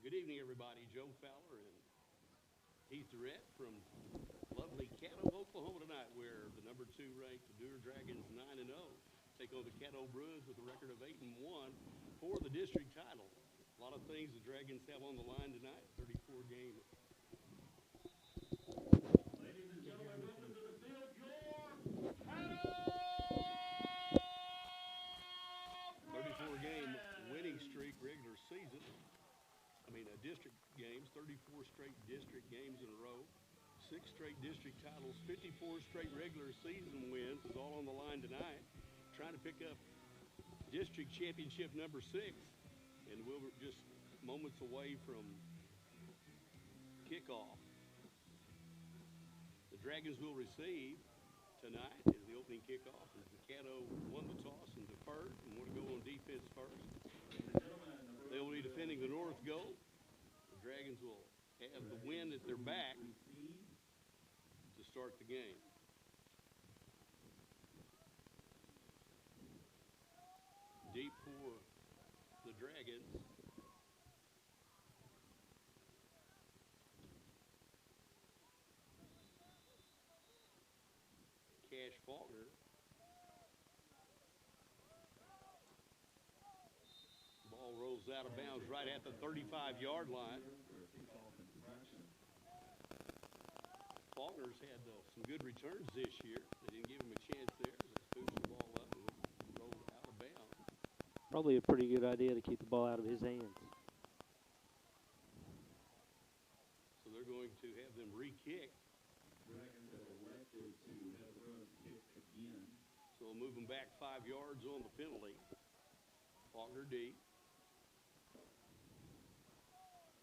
Good evening, everybody. Joe Fowler and Heath Durrett from lovely Caddo, Oklahoma tonight, where the number 2 ranked Dewar Dragons 9-0 take on the Caddo Bruins with a record of 8-1 for the district title. A lot of things the Dragons have on the line tonight. 34 game. Ladies and gentlemen, welcome to the field, your Caddo! 34 game winning streak regular season. District games, 34 straight district games in a row, 6 straight district titles, 54 straight regular season wins is all on the line tonight. Trying to pick up district championship number 6, and we're just moments away from kickoff. The Dragons will receive tonight as the opening kickoff as the Caddo won the toss and deferred and want to go on defense first. They will be defending the north goal. The Dragons will have the wind at their back to start the game. Deep for the Dragons. Cash Faulkner. Ball rolls out of bounds right at the 35-yard line. Faulkner's had some good returns this year. They didn't give him a chance there. They pushed the ball up and rolled out of bounds. Probably a pretty good idea to keep the ball out of his hands. So they're going to have them re-kick. Dragons have elected to have the run kick again. So we'll move them back 5 yards on the penalty. Faulkner deep.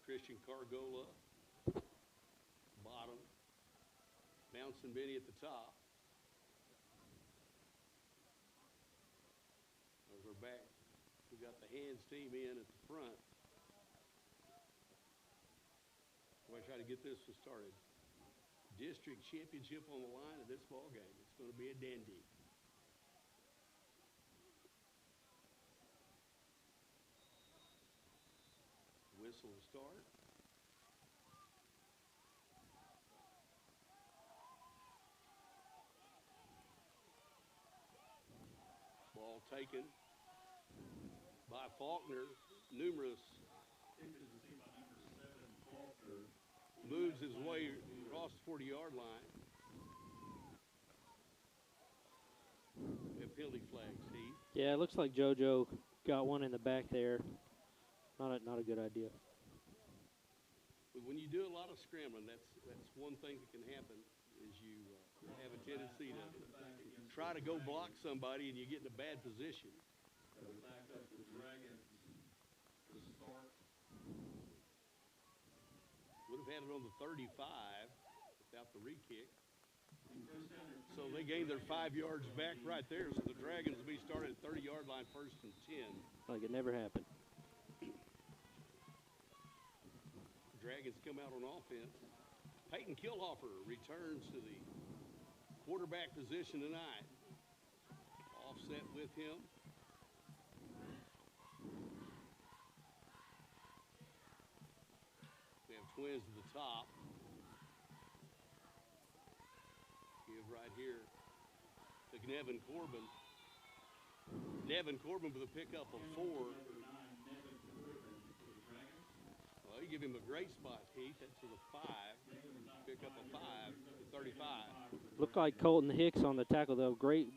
Christian Cargola, bottom. Bouncing Benny at the top. As we're back, we got the hands team in at the front. We're trying to get this one started. District championship on the line of this ball game. It's going to be a dandy. Whistle will start. Ball taken by Faulkner. Numerous. Moves his way across the 40-yard line. We have penalty flags, Heath. Yeah, it looks like JoJo got one in the back there. Not a good idea. When you do a lot of scrambling, that's one thing that can happen is you have a tendency to try to go block somebody and you get in a bad position. Back up the Dragons to start. Would have had it on the 35 without the re-kick. So they gained their 5 yards back right there. So the Dragons will be started at 30-yard line, 1st and 10. Like it never happened. Dragons come out on offense. Peyton Kilhofer returns to the quarterback position tonight. Offset with him. We have twins to the top. Give right here to Nevin Corbin. Nevin Corbin with a pickup of 4. Well, you give him a great spot, Heath. That's to the 5. Pick up a 5 to 35. Looked like Colton Hicks on the tackle, though. Great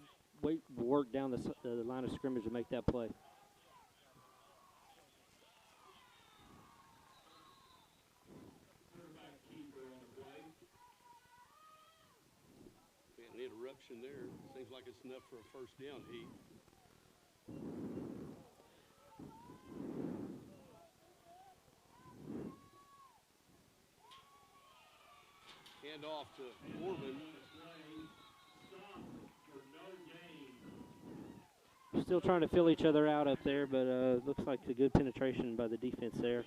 work down the line of scrimmage to make that play. We had an interruption there. Seems like it's enough for a first down, Heath. Hand off to Corbin. Still trying to fill each other out up there, but looks like a good penetration by the defense there.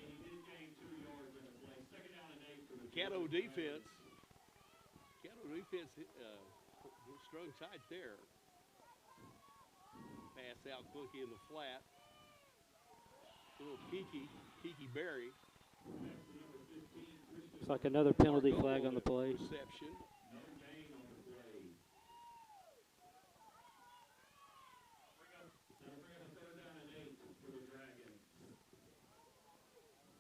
Caddo defense strung tight there. Pass out quickly in the flat. A little Kiki Berry. It's like another penalty flag on the play. Reception.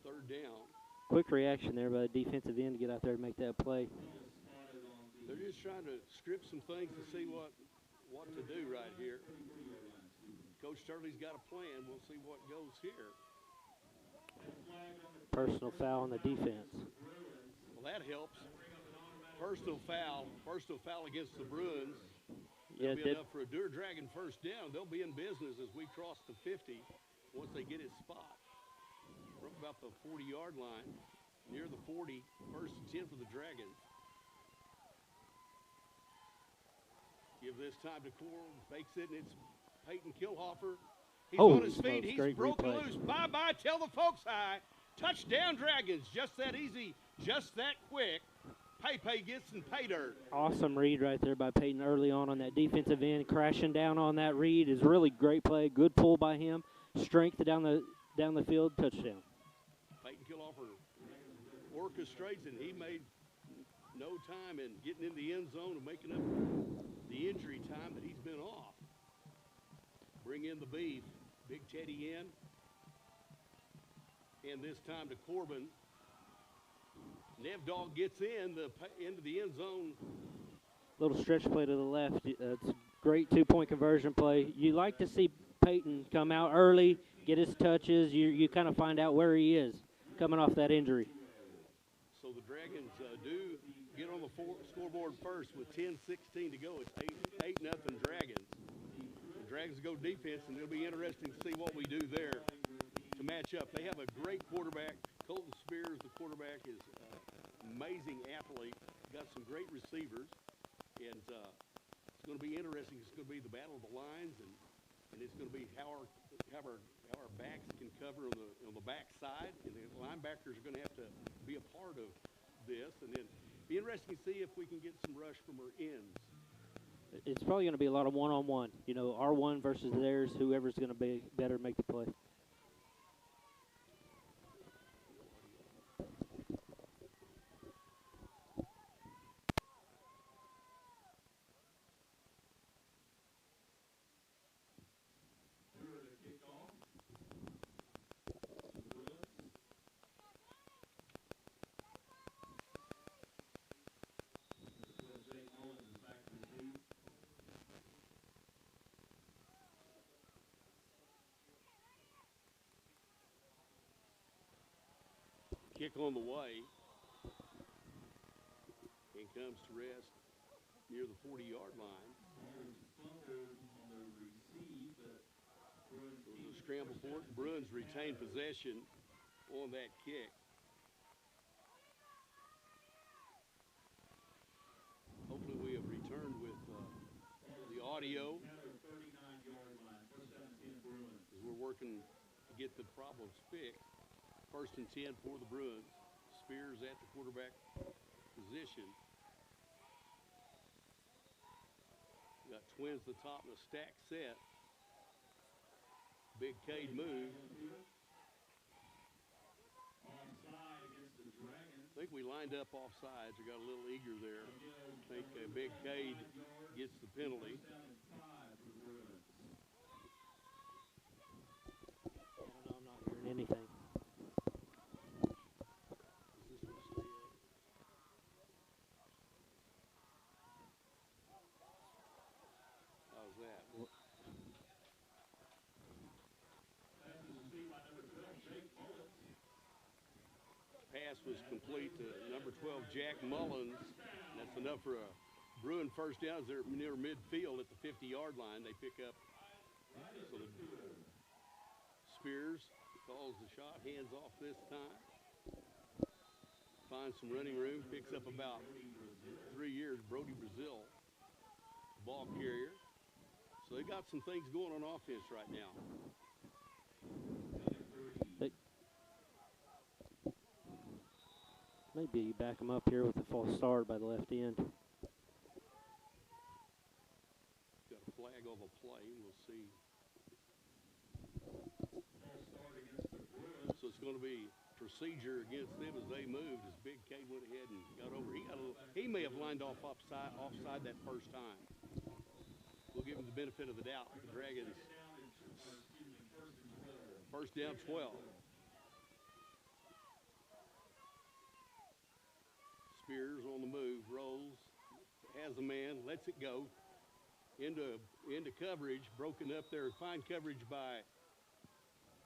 Third down. Quick reaction there by the defensive end to get out there and make that play. They're just trying to script some things to see what to do right here. Coach Turley's got a plan. We'll see what goes here. Personal foul on the defense. Well, that helps. Personal foul against the Bruins. Yeah, That'll be enough for a Dewar Dragon first down. They'll be in business as we cross the 50 once they get his spot. We're up about the 40-yard line, near the 40, first and 10 for the Dragons. Give this time to Coral, fakes it, and it's Peyton Kilhofer. He's on his feet, he's broken loose. Bye-bye, tell the folks hi. Touchdown Dragons, just that easy, just that quick. Pay gets in pay dirt. Awesome read right there by Peyton early on that defensive end. Crashing down on that read is really great play. Good pull by him. Strength down the field, touchdown. Peyton Kilhofer orchestrates, and he made no time in getting in the end zone and making up the injury time that he's been off. Bring in the beef. Big Teddy in. And this time to Corbin. Nev Dog gets into the end zone. Little stretch play to the left. It's a great two-point conversion play. You like to see Peyton come out early, get his touches. You kind of find out where he is coming off that injury. So the Dragons do get on the scoreboard first with 10:16 to go. It's 8-0 Dragons. The Dragons go defense, and it'll be interesting to see what we do there to match up. They have a great quarterback. Colton Spears, the quarterback, is amazing athlete. Got some great receivers, and it's going to be interesting. It's going to be the battle of the lines, and it's going to be how our backs can cover on the back side, and the linebackers are going to have to be a part of this, and then be interesting to see if we can get some rush from our ends. It's probably going to be a lot of one-on-one. You know, our one versus theirs. Whoever's going to be better make the play. Kick on the way, and comes to rest near the 40-yard line. It was a scramble for it. Bruins retain possession on that kick. Hopefully we have returned with the audio as we're working to get the problems fixed. First and 10 for the Bruins. Spears at the quarterback position. We got twins at the top and a stack set. Big Cade move. I think we lined up offsides. We got a little eager there. I think Big Cade gets the penalty. I don't know. I'm not hearing anything. Pass was complete to number 12, Jack Mullins. That's enough for a Bruin first down. They're near midfield at the 50-yard line. They pick up. So Spears calls the shot, hands off this time. Finds some running room, picks up about 3 years. Brody Brazil, ball carrier. So they got some things going on offense right now. Maybe you back them up here with a false start by the left end. Got a flag on the play. We'll see. So it's going to be procedure against them as they moved, as Big K went ahead and got over. He may have lined off offside that first time. We'll give him the benefit of the doubt. The Dragons, first down 12. Spears on the move, rolls, has a man, lets it go into coverage, broken up there. Fine coverage by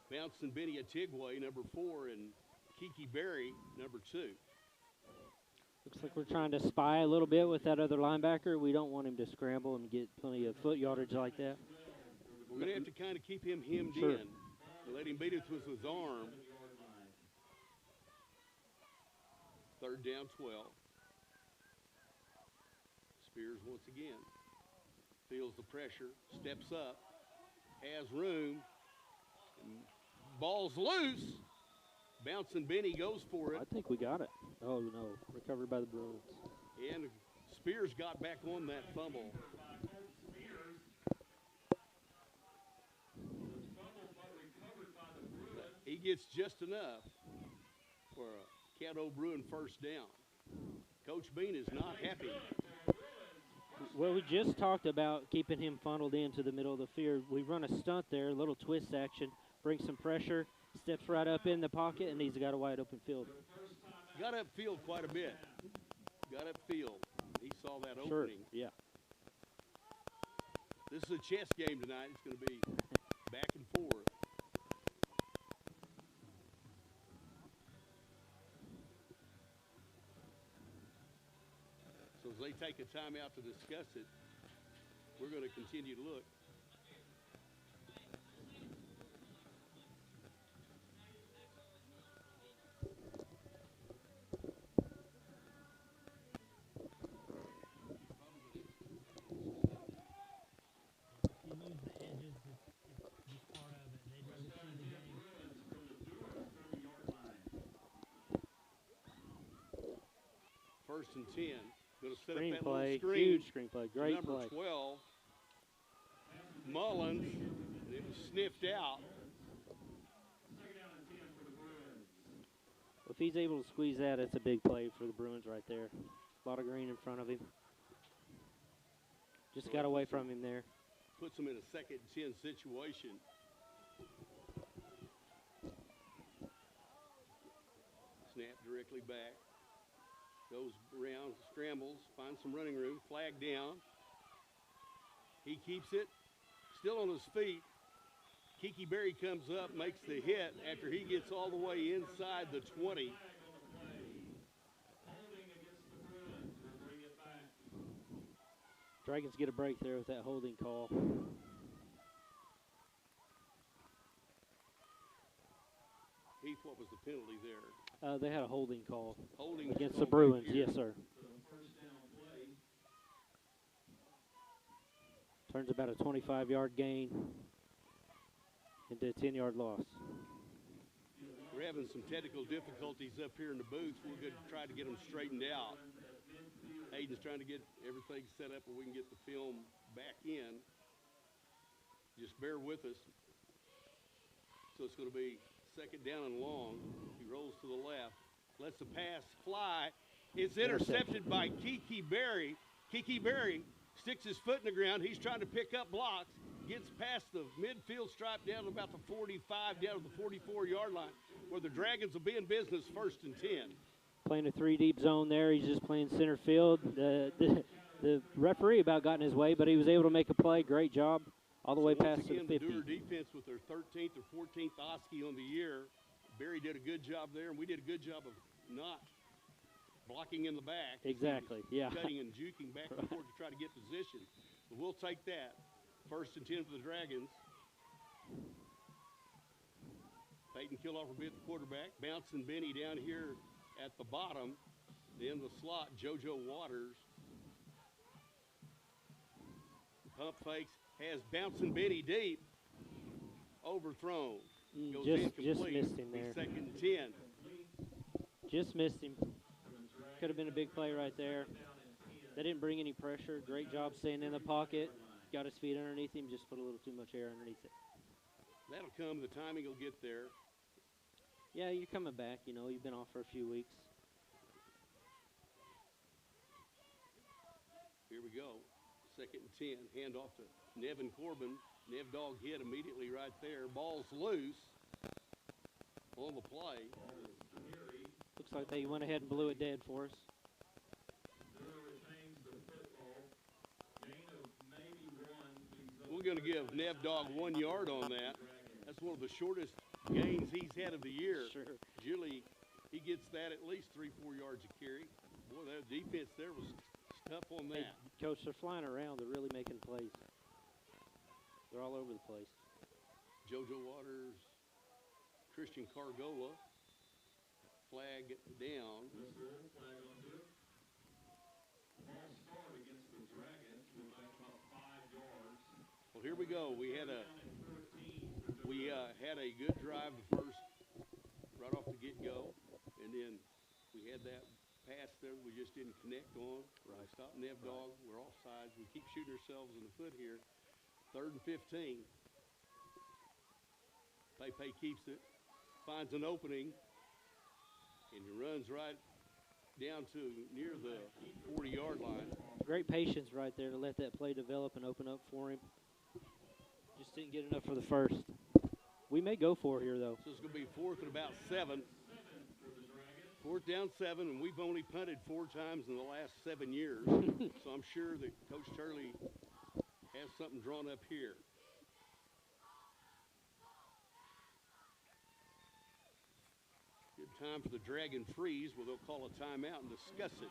Bouncing Benny Atigwe, number 4, and Kiki Berry, number 2. Looks like we're trying to spy a little bit with that other linebacker. We don't want him to scramble and get plenty of foot yardage like that. We're going to have to kind of keep him hemmed Sure. in. Let him beat us with his arm. Third down 12. Spears once again feels the pressure, steps up, has room, ball's loose. Bouncing Benny goes for it. I think we got it. Oh, no. Recovered by the Bruins. And Spears got back on that fumble. He gets just enough for a Caddo Bruin first down. Coach Bean is not happy. Well, we just talked about keeping him funneled into the middle of the field. We run a stunt there, a little twist action, brings some pressure, steps right up in the pocket, and he's got a wide open field. Got upfield quite a bit. Got upfield. He saw that opening. Sure, yeah. This is a chess game tonight. It's going to be back and forth. So as they take a timeout to discuss it, we're going to continue to look. First and 10. Going to set Screen up that play, little screen. huge screen play, great Number play. 12, Mullins, and it was sniffed out. If he's able to squeeze that, it's a big play for the Bruins right there. A lot of green in front of him. Just got away from him there. Puts them in a second and 10 situation. Snap directly back. Goes around, scrambles, finds some running room, flag down. He keeps it, still on his feet. Kiki Berry comes up, makes the hit after he gets all the way inside the 20. Dragons get a break there with that holding call. Heath, what was the penalty there? They had a holding call Holding against call the back Bruins. here. Yes, sir. Turns about a 25-yard gain into a 10-yard loss. We're having some technical difficulties up here in the booth. We're going to try to get them straightened out. Hayden's trying to get everything set up where we can get the film back in. Just bear with us. So it's going to be second down and long. He rolls to the left, lets the pass fly. It's intercepted by Kiki Berry. Kiki Berry sticks his foot in the ground. He's trying to pick up blocks, gets past the midfield stripe down to about the 45, down to the 44-yard line, where the Dragons will be in business first and 10. Playing a 3-deep zone there. He's just playing center field. The referee about got in his way, but he was able to make a play. Great job. All the way past to the 50. The Dewar defense with their 13th or 14th Oski on the year. Barry did a good job there, and we did a good job of not blocking in the back. Exactly, yeah. Cutting and juking back and forth to try to get position. But we'll take that. First and 10 for the Dragons. Peyton Kilhoff will be at the quarterback. Bouncing Benny down here at the bottom. In the slot, JoJo Waters. Pump fakes. Has Bouncing Benny deep. Overthrown. Goes Just incomplete. missed him there. Second and 10. Just missed him. Could have been a big play right there. They didn't bring any pressure. Great job staying in the pocket. Got his feet underneath him. Just put a little too much air underneath it. That'll come. The timing will get there. Yeah, you're coming back. You know, you've been off for a few weeks. Here we go. 2nd and 10. Hand off to Nevin Corbin. Nev Dog hit immediately right there. Ball's loose on the play. Looks like they went ahead and blew it dead for us. We're going to give Nev Dog 1 yard on that. That's one of the shortest gains he's had of the year. Sure. Julie, he gets that at least 3-4 yards a carry. Boy, that defense there was tough on that. Hey, Coach, they're flying around. They're really making plays. They're all over the place. JoJo Waters, Christian Cargola, flag down. Well, here we go. We had a good drive the first, right off the get-go, and then we had that pass there we just didn't connect on. Right. Stop Nev Dog. We're offsides. We keep shooting ourselves in the foot here. 3rd and 15. Pepe keeps it, finds an opening, and he runs right down to near the 40-yard line. Great patience right there to let that play develop and open up for him. Just didn't get enough for the first. We may go for it here, though. So it's going to be 4th and about 7. 4th down 7, and we've only punted 4 times in the last 7 years. So I'm sure that Coach Turley has something drawn up here. Good time for the Dragon freeze, where they'll call a timeout and discuss it.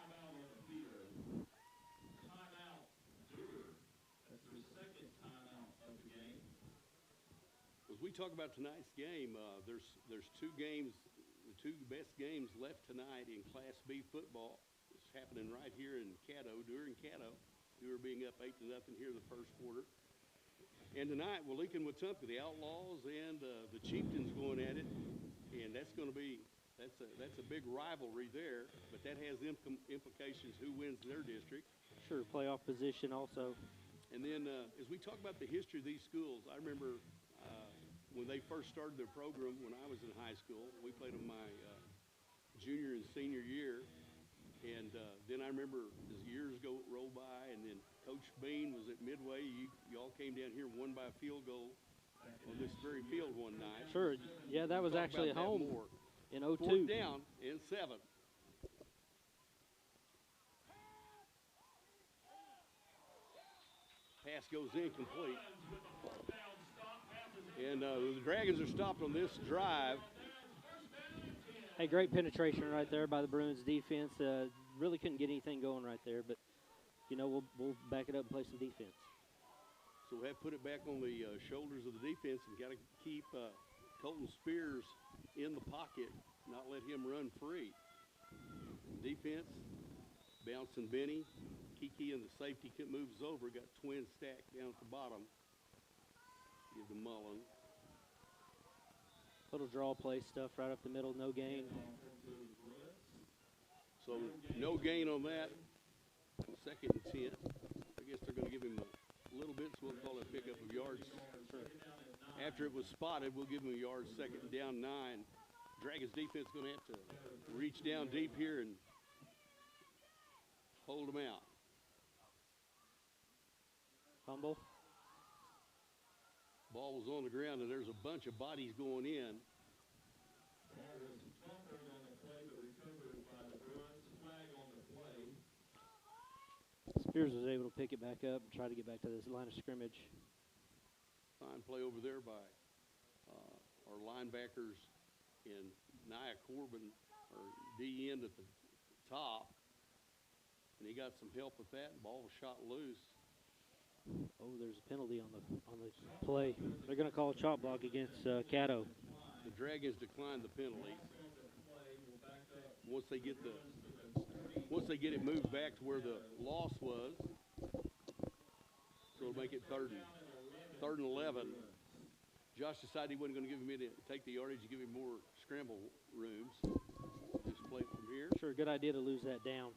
As we talk about tonight's game, there's 2 games, the 2 best games left tonight in Class B football. It's happening right here in Caddo, Dewar and Caddo. Dewar being up 8-0 here in the first quarter. And tonight, Walekan Wetumpka, the Outlaws and the Chieftains going at it, and that's going to be that's a big rivalry there. But that has implications who wins their district. Sure, playoff position also. And then as we talk about the history of these schools, I remember when they first started their program when I was in high school. We played them my junior and senior year. And then I remember as years rolled by, and then Coach Bean was at Midway. You all came down here and won by a field goal on this very field one night. Sure. Yeah, that was actually at home in 02. 4th down and 7. Pass goes incomplete. And the Dragons are stopped on this drive. Hey, great penetration right there by the Bruins defense. Really couldn't get anything going right there, but, you know, we'll back it up and play some defense. So we'll have to put it back on the shoulders of the defense and got to keep Colton Spears in the pocket, not let him run free. Defense, bouncing Benny. Kiki and the safety moves over, got twin stacked down at the bottom. Give the Mullen. Little draw play stuff right up the middle, no gain. So no gain on that. 2nd and 10. I guess they're going to give him a little bit, so we'll call it a pickup of yards. After it was spotted, we'll give him a yard. 2nd and down 9. Dragons defense going to have to reach down deep here and hold them out. Fumble. Ball was on the ground, and there's a bunch of bodies going in. Spears was able to pick it back up and try to get back to this line of scrimmage. Fine play over there by our linebackers and Nia Corbin, our D end at the top. And he got some help with that. Ball was shot loose. Oh, there's a penalty on the play. They're going to call a chop block against Caddo. The Dragons declined the penalty. Once they get it moved back to where the loss was, so it'll make it 3rd and 11. Josh decided he wasn't going to give him any, take the yardage and give him more scramble rooms. Just play it from here. Sure, good idea to lose that down.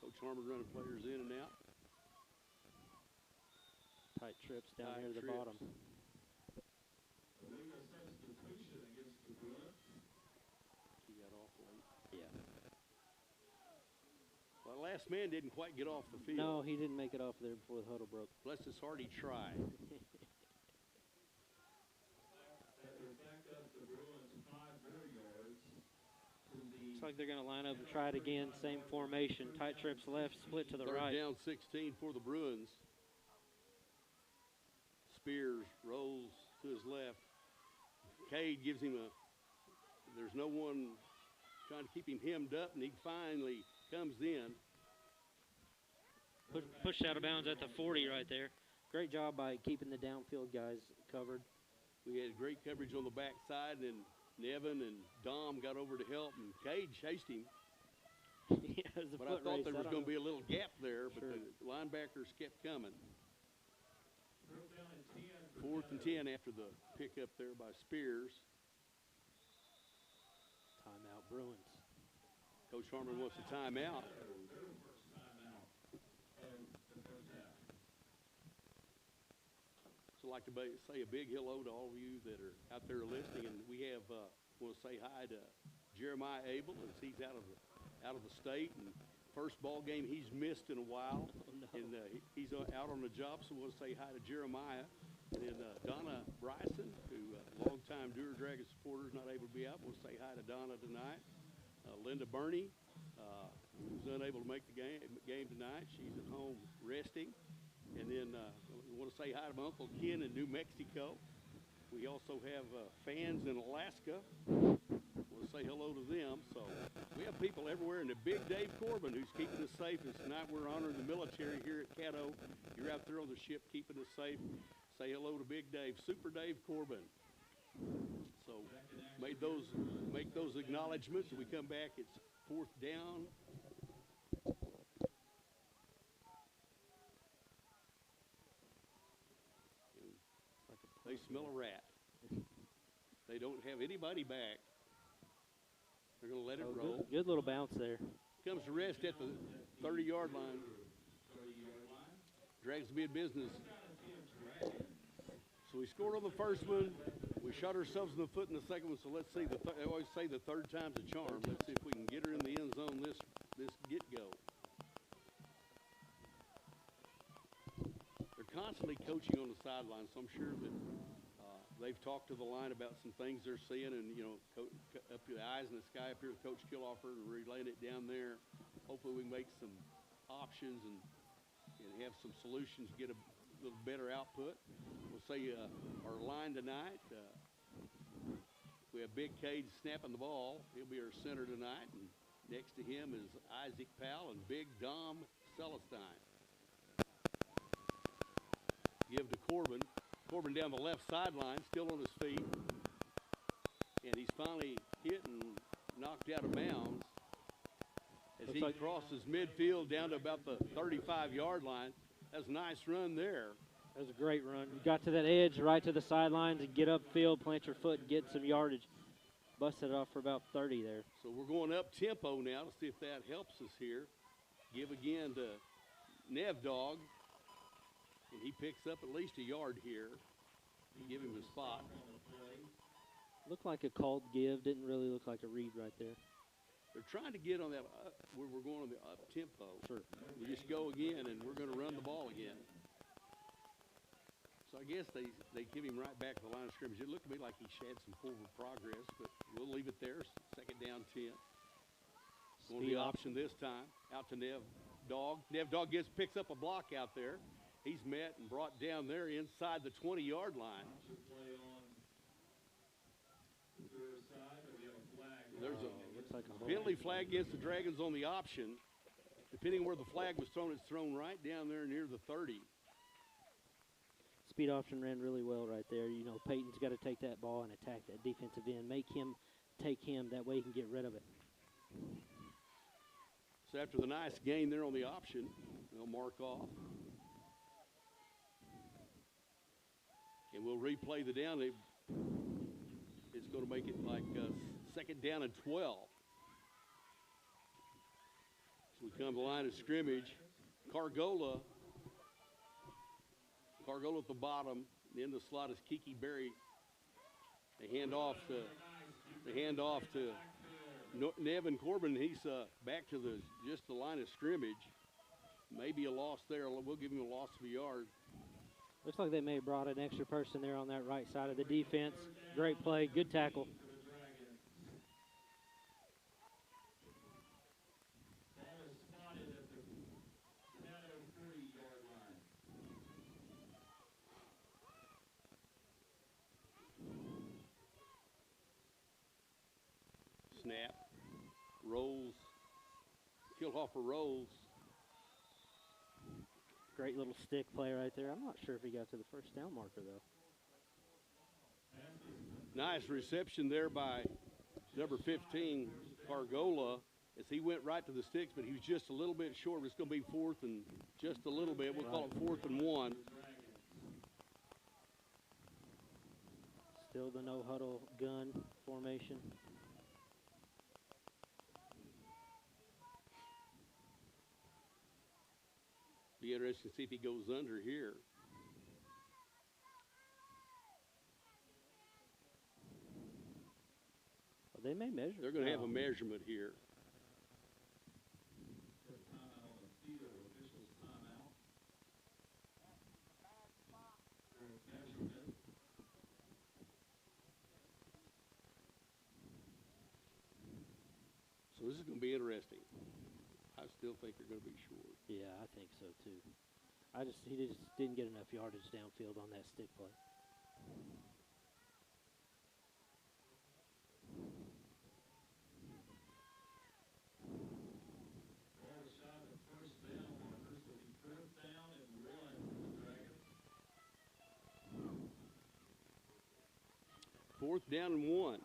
Coach Harmon running players in and out. Tight trips down here to the bottom. Yeah. Well, last man didn't quite get off the field. No, he didn't make it off there before the huddle broke. Bless his heart, he tried. Looks like they're going to line up and try it again. Same formation. Tight trips left, split to the right. Third down 16 for the Bruins. Spears rolls to his left. Cade gives him there's no one trying to keep him hemmed up, and he finally comes in. Pushed out of bounds at the 40 right there. Great job by keeping the downfield guys covered. We had great coverage on the backside, and Nevin and Dom got over to help, and Cade chased him. Yeah, it was a but foot I thought race. there was going to be a little gap there, but Sure. the linebackers kept coming. 4th and 10 after the pickup there by Spears. Timeout Bruins. Coach Harmon wants a timeout. So I'd like to say a big hello to all of you that are out there listening, and we have want to say hi to Jeremiah Abel, as he's out of the state, and first ball game he's missed in a while, and he's out on the job. So we'll say hi to Jeremiah, and then Donna Bryson, who longtime Dewar Dragon supporter, is not able to be out. We'll say hi to Donna tonight. Linda Burney, who's unable to make the game tonight. She's at home resting. And then we want to say hi to my Uncle Ken in New Mexico. We also have fans in Alaska. We'll say hello to them. So we have people everywhere, and the big Dave Corbin who's keeping us safe. And tonight we're honoring the military here at Caddo. You're out there on the ship keeping us safe. Say hello to Big Dave, Super Dave Corbin. So make those acknowledgments. We come back, it's 4th down. They smell a rat. They don't have anybody back. They're going to let it roll. Good little bounce there. Comes to rest at the 30-yard line. Drags be in business. So we scored on the first one. We shot ourselves in the foot in the second one. So let's see. They always say the third time's a charm. Let's see if we can get her in the end zone this get-go. They're constantly coaching on the sidelines, so I'm sure that they've talked to the line about some things they're seeing, and up to the eyes in the sky up here with Coach Killoffer and relaying it down there. Hopefully we can make some options and have some solutions, get a little better output. We'll say our line tonight, we have Big Cade snapping the ball. He'll be our center tonight, and next to him is Isaac Powell and Big Dom Celestine. Give to Corbin. Corbin down the left sideline, still on his feet. And he's finally hit and knocked out of bounds as he crosses midfield down to about the 35-yard line. That's a nice run there. That was a great run. You got to that edge, right to the sidelines, and get upfield, plant your foot, and get some yardage. Busted it off for about 30 there. So we're going up tempo now to see if that helps us here. Give again to Nev Dog. And he picks up at least a yard here. Give him a spot. Looked like a called give. Didn't really look like a read right there. They're trying to get on that where we're going on the up tempo. Sure. We just go again, and we're going to run the ball again. So I guess they give him right back to the line of scrimmage. It looked to me like he had some forward progress, but we'll leave it there. 2nd down 10. Going to the option this time. Out to Nev Dog. Nev Dog picks up a block out there. He's met and brought down there inside the 20-yard line. There's a penalty flag against the Dragons on the option. Depending where the flag was thrown, it's thrown right down there near the 30. Speed option ran really well right there. Peyton's got to take that ball and attack that defensive end. Make him take him. That way he can get rid of it. So after the nice gain there on the option, they'll mark off. And we'll replay the down. It's going to make it like 2nd down and 12. So we come to the line of scrimmage. Cargola at the bottom. In the slot is Kiki Berry. They hand off to Nevin Corbin, he's back to just the line of scrimmage. Maybe a loss there. We'll give him a loss of a yard. Looks like they may have brought an extra person there on that right side of the defense. Great play, good tackle. Ball is spotted at the Caddo 40-yard line. Snap, rolls, Killhoffer rolls. Great little stick play right there. I'm not sure if he got to the first down marker, though. Nice reception there by number 15, Cargola, as he went right to the sticks, but he was just a little bit short. It's going to be fourth and just a little bit. We'll call it 4th and 1. Still the no-huddle gun formation. Be interesting to see if he goes under here. Well, they may measure. They're going to have a measurement here. Timeout on the field. Officials timeout. Measurement. So this is going to be interesting. I still think they're going to be short. Yeah, I think so too. He just didn't get enough yardage downfield on that stick play. Ball is shot at first down. Markers will be 4th down and 1 for the Dragons. 4th down and 1.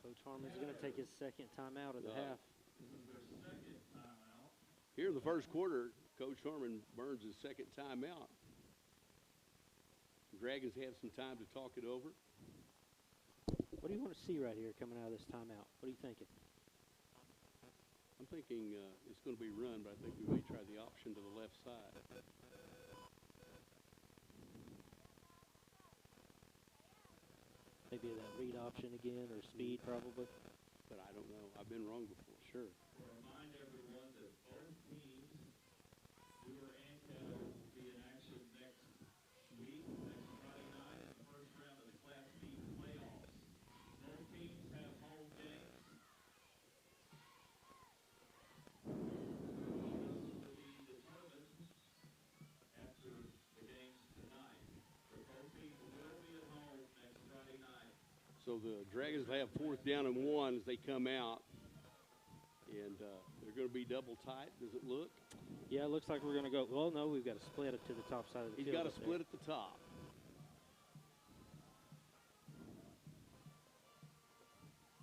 Coach Harmon's going to take his second timeout of the half. This is their second timeout. Here in the first quarter, Coach Harmon burns his second timeout. Dragons have some time to talk it over. What do you want to see right here coming out of this timeout? What are you thinking? I'm thinking it's going to be run, but I think we may try the option to the left side. Maybe that read option again, or speed probably. But I don't know. I've been wrong before. Sure. Remind everyone that both teams, Dewar and Caddo, will be in action next week, next Friday night, in the first round of the Class B playoffs. Both teams have home games. This will be determined after the games tonight. But both teams will be at home next Friday night. So the Dragons will have 4th down and 1 as they come out. And they're going to be double tight, does it look? Yeah, it looks like we're going to go. Well, no, we've got to split it to the top side of the He's field. got to split at the top.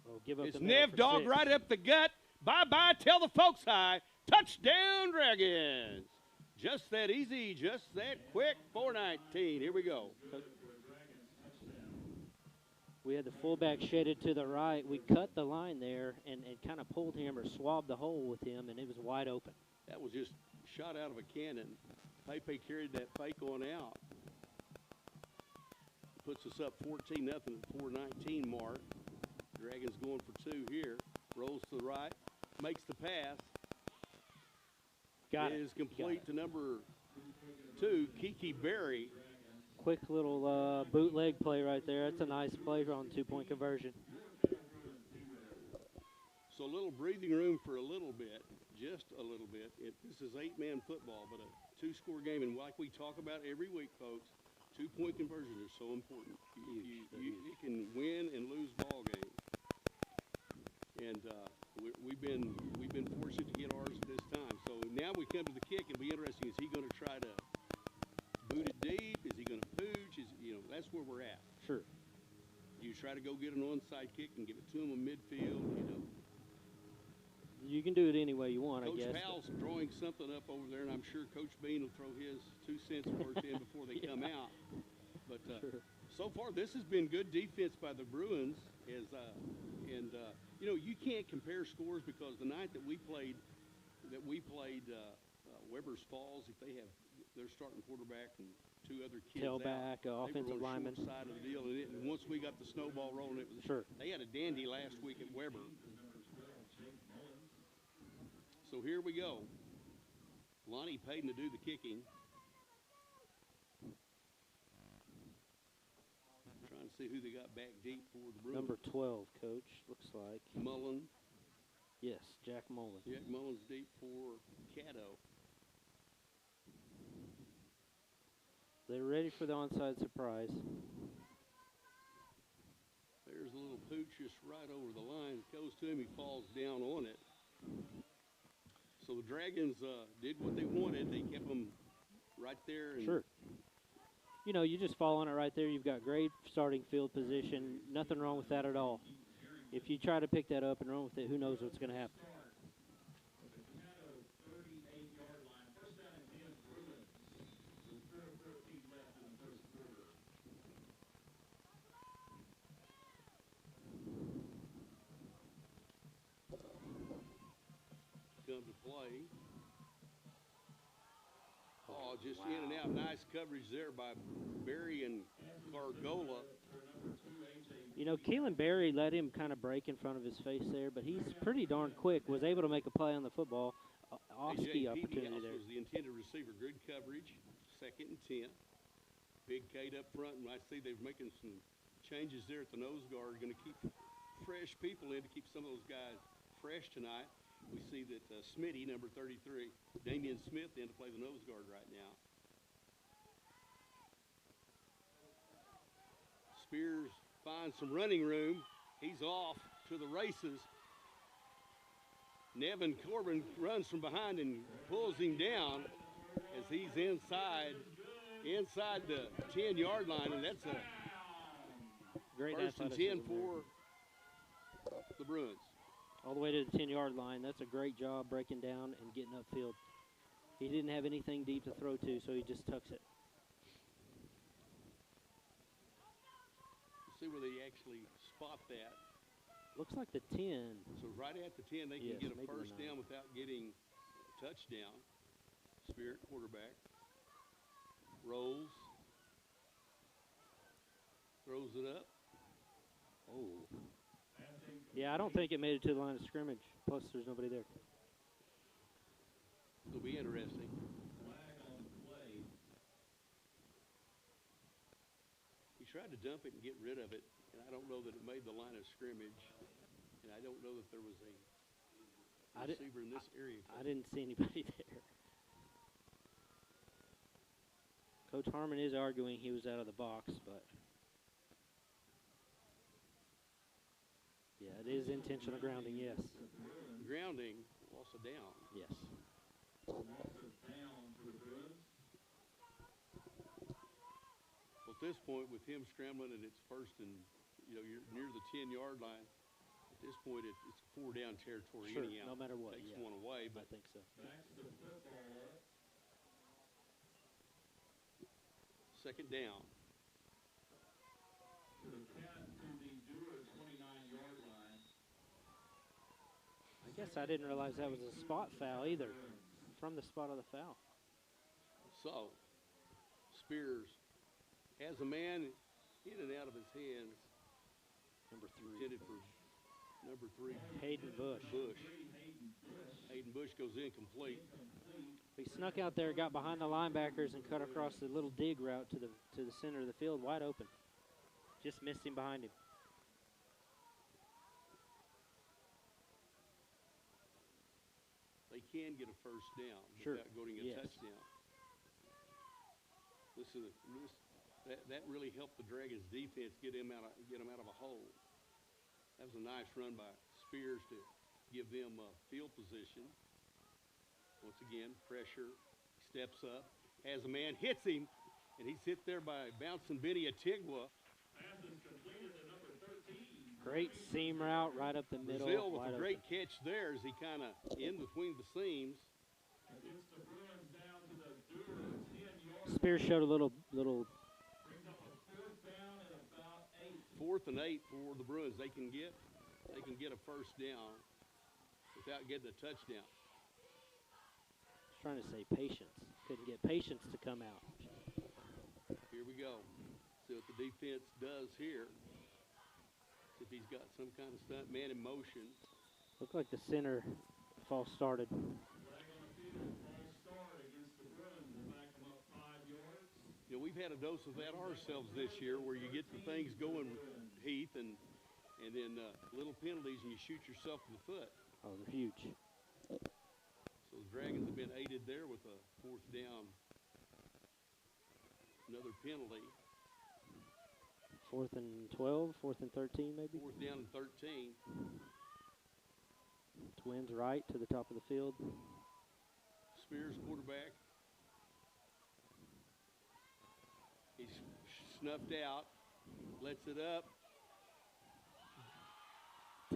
Oh, give up It's the middle Nev for Dog 6. right up the gut. Bye-bye, tell the folks hi. Touchdown, Dragons. Just that easy, just that quick. 4:19. Here we go. We had the fullback shaded to the right. We cut the line there and kind of pulled him or swabbed the hole with him, and it was wide open. That was just shot out of a cannon. Pepe carried that fake on out. Puts us up 14-0 at 4:19 mark. Dragons going for 2 here. Rolls to the right. Makes the pass. Got it. Is complete to number 2, Kiki Berry. Quick little bootleg play right there. That's a nice play on 2-point conversion. So a little breathing room for a little bit, just a little bit. This is 8-man football, but a 2-score game. And like we talk about every week, folks, 2-point conversions are so important. You can win and lose ball games. And we've been fortunate to get ours this time. So now we come to the kick. It'll be interesting. Is he going to try to boot it deep? Is he going to pooch? That's where we're at. Sure. Do you try to go get an onside kick and give it to him in midfield? You can do it any way you want, Coach I guess. Powell's throwing something up over there, and I'm sure Coach Bean will throw his 2 cents worth in before they come out. But But Sure. so far, this has been good defense by the Bruins. You know, you can't compare scores because the night that we played Weber's Falls, if they have their starting quarterback and two other kids Tailback, out, offensive they were on the lineman. short side of the deal. And once we got the snowball rolling, it was Sure. They had a dandy last week at Weber. So here we go. Lonnie Payton to do the kicking. Trying to see who they got back deep for the Bruins. Number 12, Coach, looks like. Mullen. Yes, Jack Mullen. Jack Mullen's deep for Caddo. They're ready for the onside surprise. There's a little pooch just right over the line. Goes to him, he falls down on it. So the Dragons did what they wanted. They kept them right there. And Sure. You know, you just fall on it right there. You've got great starting field position. Nothing wrong with that at all. If you try to pick that up and run with it, who knows what's going to happen. Come to play. Oh, just in and out. Nice coverage there by Berry and Gargola. You know, Keelan Berry let him kind of break in front of his face there, but he's pretty darn quick. Was able to make a play on the football. Off-ski opportunity there. Was the intended receiver. Good coverage. 2nd and 10. Big Kate up front, and I see they're making some changes there at the nose guard. Going to keep fresh people in to keep some of those guys fresh tonight. We see that Smitty, number 33, Damian Smith, in to play the nose guard right now. Spears finds some running room. He's off to the races. Nevin Corbin runs from behind and pulls him down as he's inside the 10-yard line, and that's a Great 1st and 10 for the Bruins. All the way to the 10-yard line. That's a great job breaking down and getting upfield. He didn't have anything deep to throw to, so he just tucks it. See where they actually spot that. Looks like the 10. So right at the 10, they can Yes, get a maybe the first 9. down without getting a touchdown. Spirit quarterback. Rolls. Throws it up. Oh. Yeah, I don't think it made it to the line of scrimmage. Plus, there's nobody there. It'll be interesting. He tried to dump it and get rid of it, and I don't know that it made the line of scrimmage. And I don't know that there was a receiver in this area. I didn't see anybody there. Coach Harmon is arguing he was out of the box, but yeah, it is intentional grounding, yes. Grounding, loss of down. Yes. Well, at this point, with him scrambling and it's 1st and, you're near the 10-yard line, at this point it's 4-down territory Sure, anyhow. no matter what, Takes yeah. one away, I but think so. 2nd down. I guess I didn't realize that was a spot foul either, from the spot of the foul. So, Spears has a man in and out of his hands. Number 3. Intended for number 3, Hayden Bush. Hayden Bush goes incomplete. He snuck out there, got behind the linebackers, and cut across the little dig route to the center of the field, wide open. Just missed him behind him. They can get a first down Sure. without getting a Yes. touchdown. That really helped the Dragons defense get him out of a hole. That was a nice run by Spears to give them field position. Once again, pressure, steps up, has a man, hits him, and he's hit there by bouncing Benny Atigua. Great seam route right up the middle. Brazil with wide a great open. catch there as he kind of in between the seams. Spears showed a little 4th and 8 for the Bruins. They can get a first down without getting a touchdown. I was trying to say patience. Couldn't get patience to come out. Here we go. See what the defense does here. See if he's got some kind of stunt man in motion. Looked like the center false started. You know, we've had a dose of that ourselves this year, where you get the things going, Heath, and then little penalties, and you shoot yourself in the foot. Oh, they're huge. So the Dragons have been aided there with a 4th down. Another penalty. 4th and 12, 4th and 13, maybe. 4th down and 13. Twins right to the top of the field. Spears, quarterback. He's snuffed out, lets it up.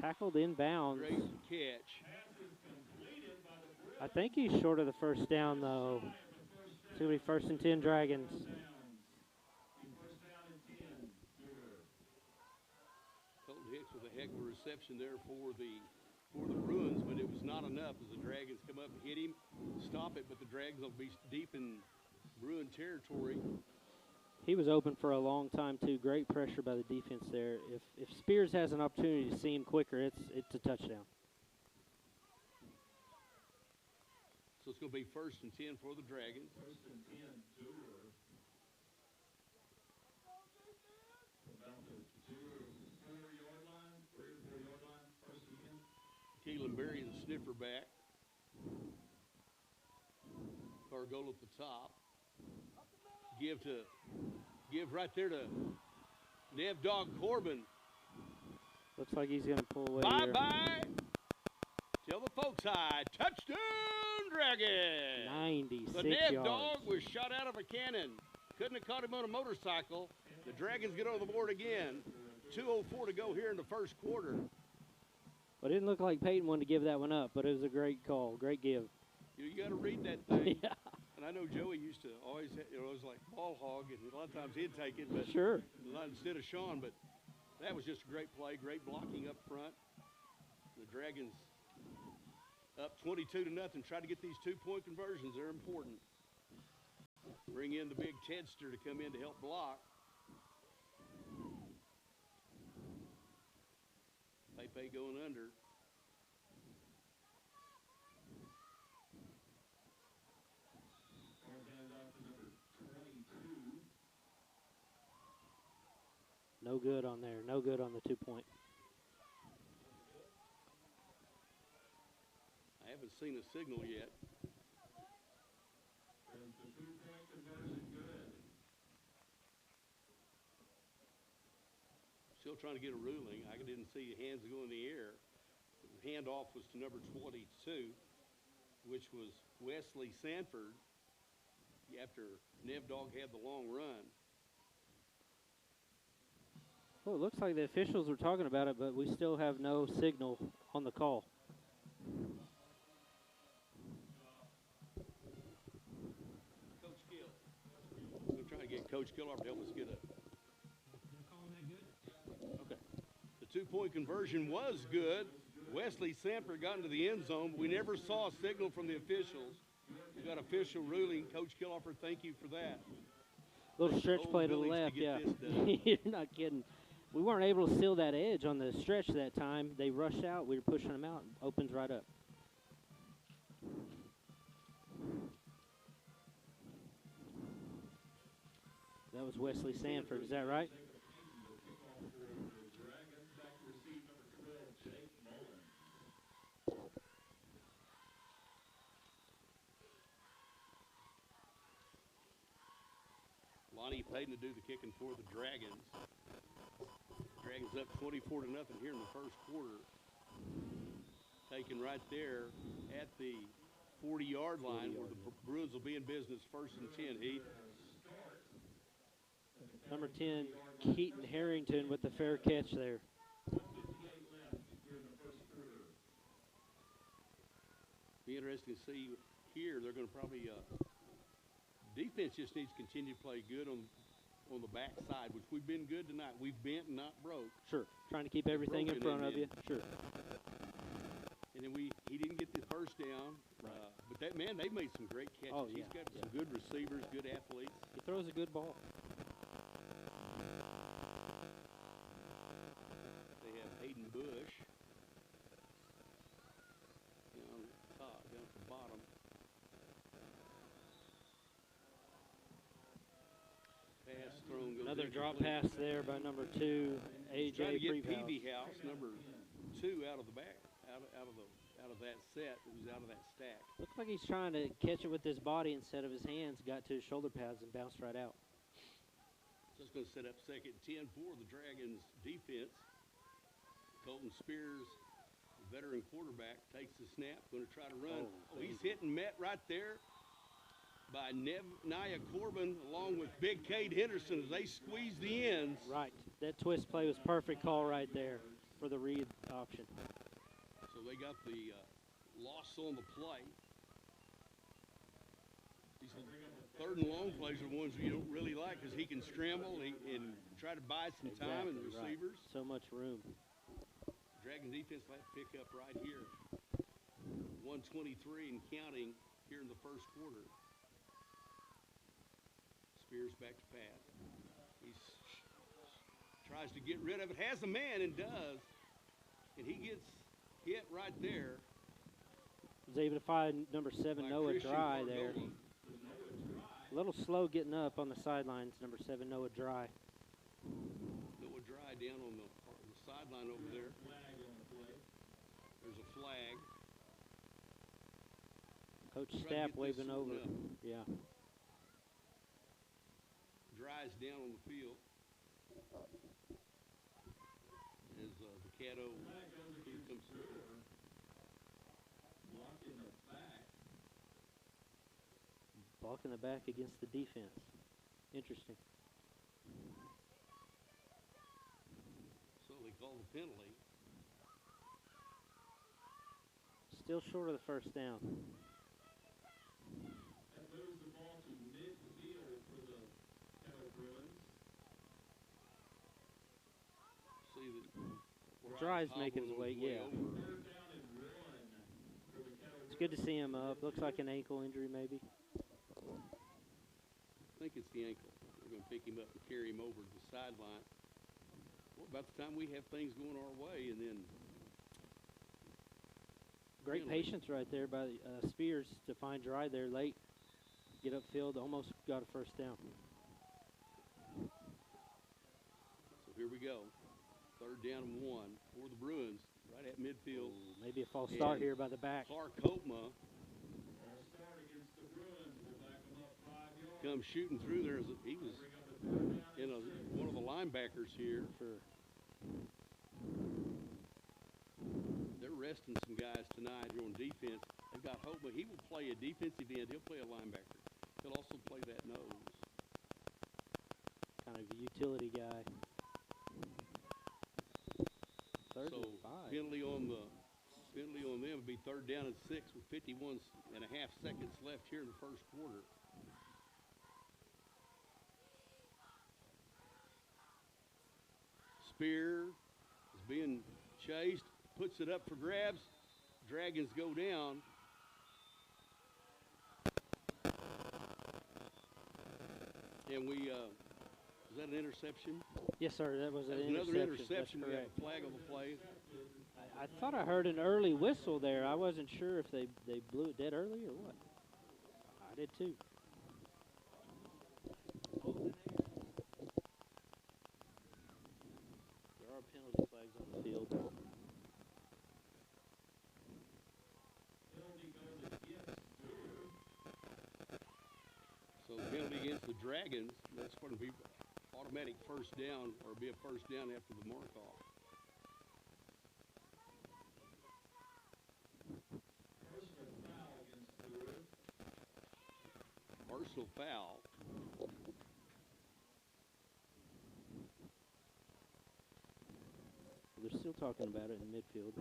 Tackled in bounds. Great catch. I think he's short of the first down, though. It's going to be 1st and 10 Dragons. Colton Hicks with a heck of a reception there for the Bruins, but it was not enough as the Dragons come up and hit him, stop it, but the Dragons will be deep in Bruin territory. He was open for a long time, too. Great pressure by the defense there. If Spears has an opportunity to see him quicker, it's a touchdown. So it's going to be 1st and 10 for the Dragons. 1st and 10, Dewar. About the Dewar 4-yard line, 3 or 4-yard line, 1st and 10. Keelan Berry, the sniffer back. Cargola at the top. Give right there to Nev Dog Corbin. Looks like he's going to pull away here. Bye-bye. Tell the folks hi. Touchdown, Dragon. 96 The Nev yards. Dog was shot out of a cannon. Couldn't have caught him on a motorcycle. The Dragons get on the board again. 2:04 to go here in the first quarter. Well, it didn't look like Peyton wanted to give that one up, but it was a great call, great give. You got to read that thing. Yeah. And I know Joey used to always, it was like ball hog, and a lot of times he'd take it, but Sure. not instead of Sean. But that was just a great play, great blocking up front. The Dragons up 22-0. Try to get these 2-point conversions. They're important. Bring in the big Tedster to come in to help block. Pepe going under. No good on there. No good on the 2-point. I haven't seen a signal yet. Is the 2-point conversion good? Still trying to get a ruling. I didn't see hands go in the air. The handoff was to number 22, which was Wesley Sanford after Nev Dog had the long run. Well, it looks like the officials were talking about it, but we still have no signal on the call. Coach Gill. We're trying to get Coach Gillard to help us get a. Okay. The 2-point conversion was good. Wesley Sanford got into the end zone, but we never saw a signal from the officials. We got official ruling. Coach Killoffer, thank you for that. Little stretch play to the left, yeah. You're not kidding. We weren't able to seal that edge on the stretch that time. They rushed out. We were pushing them out. Opens right up. That was Wesley Sanford. Is that right? Lonnie Payton to do the kicking for the Dragons. Dragons up 24-0 here in the first quarter. Taken right there at the 40-yard line where the Bruins will be in business 1st and 10, Heath. Number 10, Keaton Harrington with the fair catch there. Be interesting to see here. They're going to probably defense just needs to continue to play good on on the back side, which we've been good tonight. We've bent and not broke. Sure. Trying to keep everything in broken front of in. you. Sure. And then he didn't get the first down. Right. But that man, they made some great catches. Oh, He's yeah, got some good receivers, good athletes. He throws a good ball. They have Hayden Bush down top, down at the bottom. Pass thrown goes Another drop incomplete. pass there by number 2, He's trying to A.J. get Prevost. House, number 2, out of the back, out of that set. Who's out of that stack. Looks like he's trying to catch it with his body instead of his hands. Got to his shoulder pads and bounced right out. So it's going to set up 2nd and 10 for the Dragons defense. Colton Spears, the veteran quarterback, takes the snap, going to try to run. He's hit and met right there by Nia Corbin along with Big Cade Henderson as they squeeze the ends. Right. That twist play was perfect call right there for the read option. So they got the loss on the play. These 3rd and long plays are the ones you don't really like because he can scramble and try to buy some time in the Exactly, receivers. right. So much room. Dragon defense will have to pick up right here. 1:23 and counting here in the first quarter. Spears back to pass. He tries to get rid of it, has a man and does. And he gets hit right there. Was able to find number 7, by Noah Christian Dry there. Cardone. A little slow getting up on the sidelines, number 7, Noah Dry. Noah Dry down on the sideline over there. There's a flag. Coach Try to Stapp get waving this over. sorted out. Yeah. Dry's down on the field. As the Caddo crew comes through. Block in the back against the defense. Interesting. So they call the penalty. Still short of the first down. That moves the ball to midfield for the Caddo Bruins. See that Dry's making his hobbling way, yeah. over. 3rd down and 1 for the Caddo It's good to see him up. Looks like an ankle injury maybe. I think it's the ankle. We're going to pick him up and carry him over to the sideline. Well, about the time we have things going our way, and then Great penalty. patience right there by Spears to find Dry there late. Get upfield, almost got a first down. So here we go. 3rd down and 1 for the Bruins, right at midfield. Maybe a false start And here by the back. Clark Hopma start against the Bruins. We'll back them up 5 yards. comes shooting through there. He was in one of the linebackers here. Sure. They're resting some guys tonight here on defense. They've got Hopma. He will play a defensive end. He'll play a linebacker. He'll also play that nose. Kind of a utility guy. 3rd So and 5. penalty on them would be 3rd down and 6 with 51 and a half seconds left here in the first quarter. Spear is being chased, puts it up for grabs. Dragons go down. And we, is that an interception? Yes, sir. That was an That's interception. another interception. That's We have correct. a flag on the play. I thought I heard an early whistle there. I wasn't sure if they blew it dead early or what. I did too. There are penalty flags on the field. So the penalty against the Dragons, that's going to be automatic first down, or be a first down after the mark-off. Personal foul. They're still talking about it in midfield.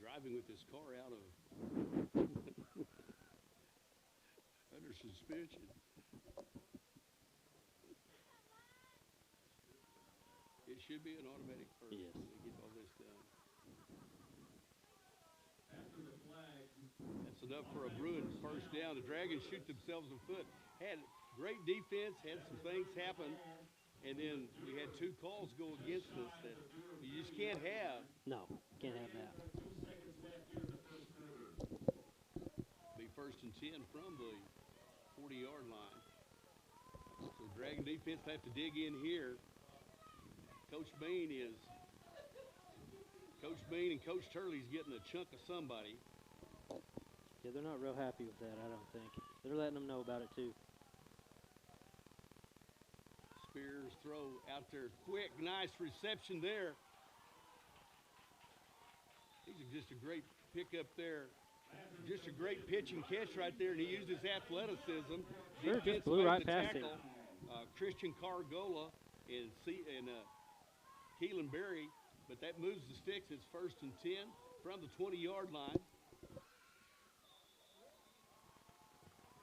Driving with his car out of suspension. It should be an automatic first. Yes. When they get all this done. After the flag, That's enough for a Bruins first down. The Dragons shoot themselves in the foot. Had great defense, had some things happen, and then we had 2 calls go against us that you just can't have. No, can't have that. 2 seconds left here in the first quarter. Be first and 10 from the 40-yard line. So Dragon defense have to dig in here. Coach Bean and Coach Turley's getting a chunk of somebody. Yeah, they're not real happy with that, I don't think. They're letting them know about it, too. Spears throw out there quick, nice reception there. He's just a great pickup there. Just a great pitch and catch right there, and he used his athleticism. Sure, Defense just blew made right the past him. tackle. Christian Cargola and Keelan Berry, but that moves the sticks. It's first and 10 from the 20-yard line.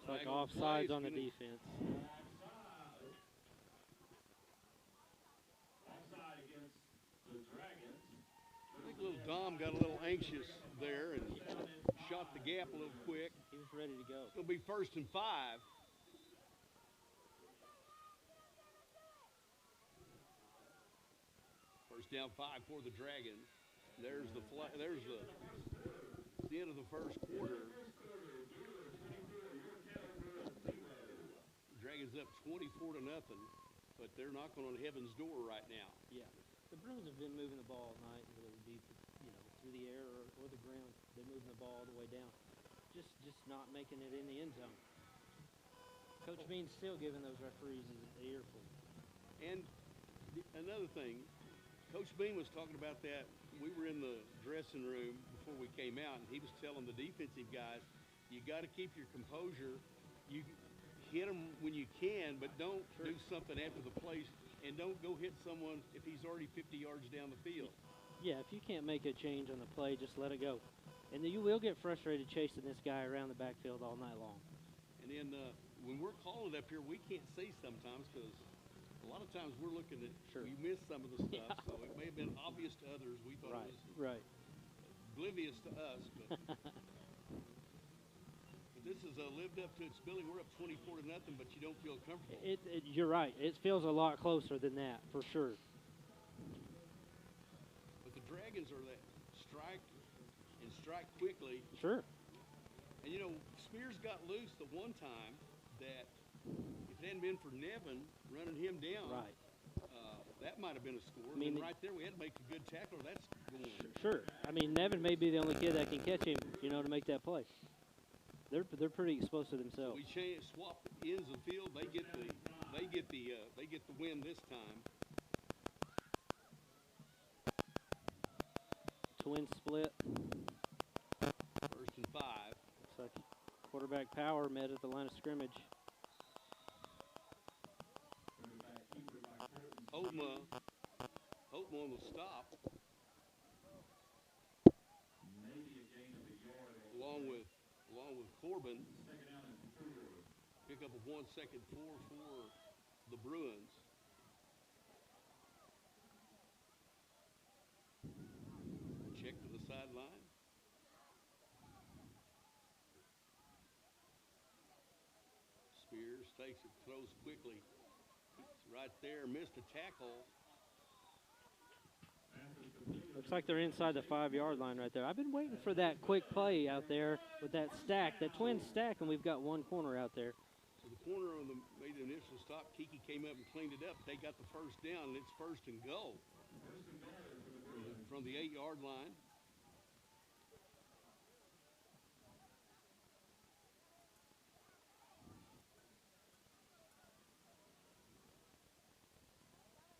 It's like Flag on the play. offsides It's on the gonna- defense. Offside against the Dragons. I think little Dom got a little anxious there and shot the gap a little quick. He was ready to go. It's going to be first and 5. First down 5 for the Dragons. There's the end of the first quarter. Dragons up 24-0, but they're knocking on heaven's door right now. Yeah. The Bruins have been moving the ball all night, whether it be, through the air or the ground. They're moving the ball all the way down. Just not making it in the end zone. Coach Bean's still giving those referees an earful. And another thing, Coach Bean was talking about that. We were in the dressing room before we came out, and he was telling the defensive guys, you got to keep your composure. You hit him when you can, but don't do something after the play, and don't go hit someone if he's already 50 yards down the field. Yeah, if you can't make a change on the play, just let it go. And then you will get frustrated chasing this guy around the backfield all night long. And then when we're calling up here, we can't see sometimes because a lot of times we're looking at, we miss some of the stuff, so it may have been obvious to others. We thought it was oblivious to us. But, but this is lived up to its billing. We're up 24-0, but you don't feel comfortable. You're right. It feels a lot closer than that, for sure. But the Dragons are that strike and strike quickly. Sure. And, Spears got loose the one time that if it hadn't been for Nevin running him down, that might have been a score. I mean, right there, we had to make a good tackle. That's going. Sure. I mean, Nevin may be the only kid that can catch him, to make that play. They're pretty explosive themselves. We swap ends of the field. They get the win this time. Twin split. First and 5. Looks like quarterback power met at the line of scrimmage. Holtma on the stop. Maybe a gain of a yard. Along with Corbin. Pick up a 1-second 4 for the Bruins. Check to the sideline. Spears takes it, throws quickly. It's right there, missed a tackle. Looks like they're inside the 5-yard line right there. I've been waiting for that quick play out there with that stack, that twin stack, and we've got one corner out there. So the corner made the initial stop. Kiki came up and cleaned it up. They got the first down, and it's first and goal from the 8-yard line.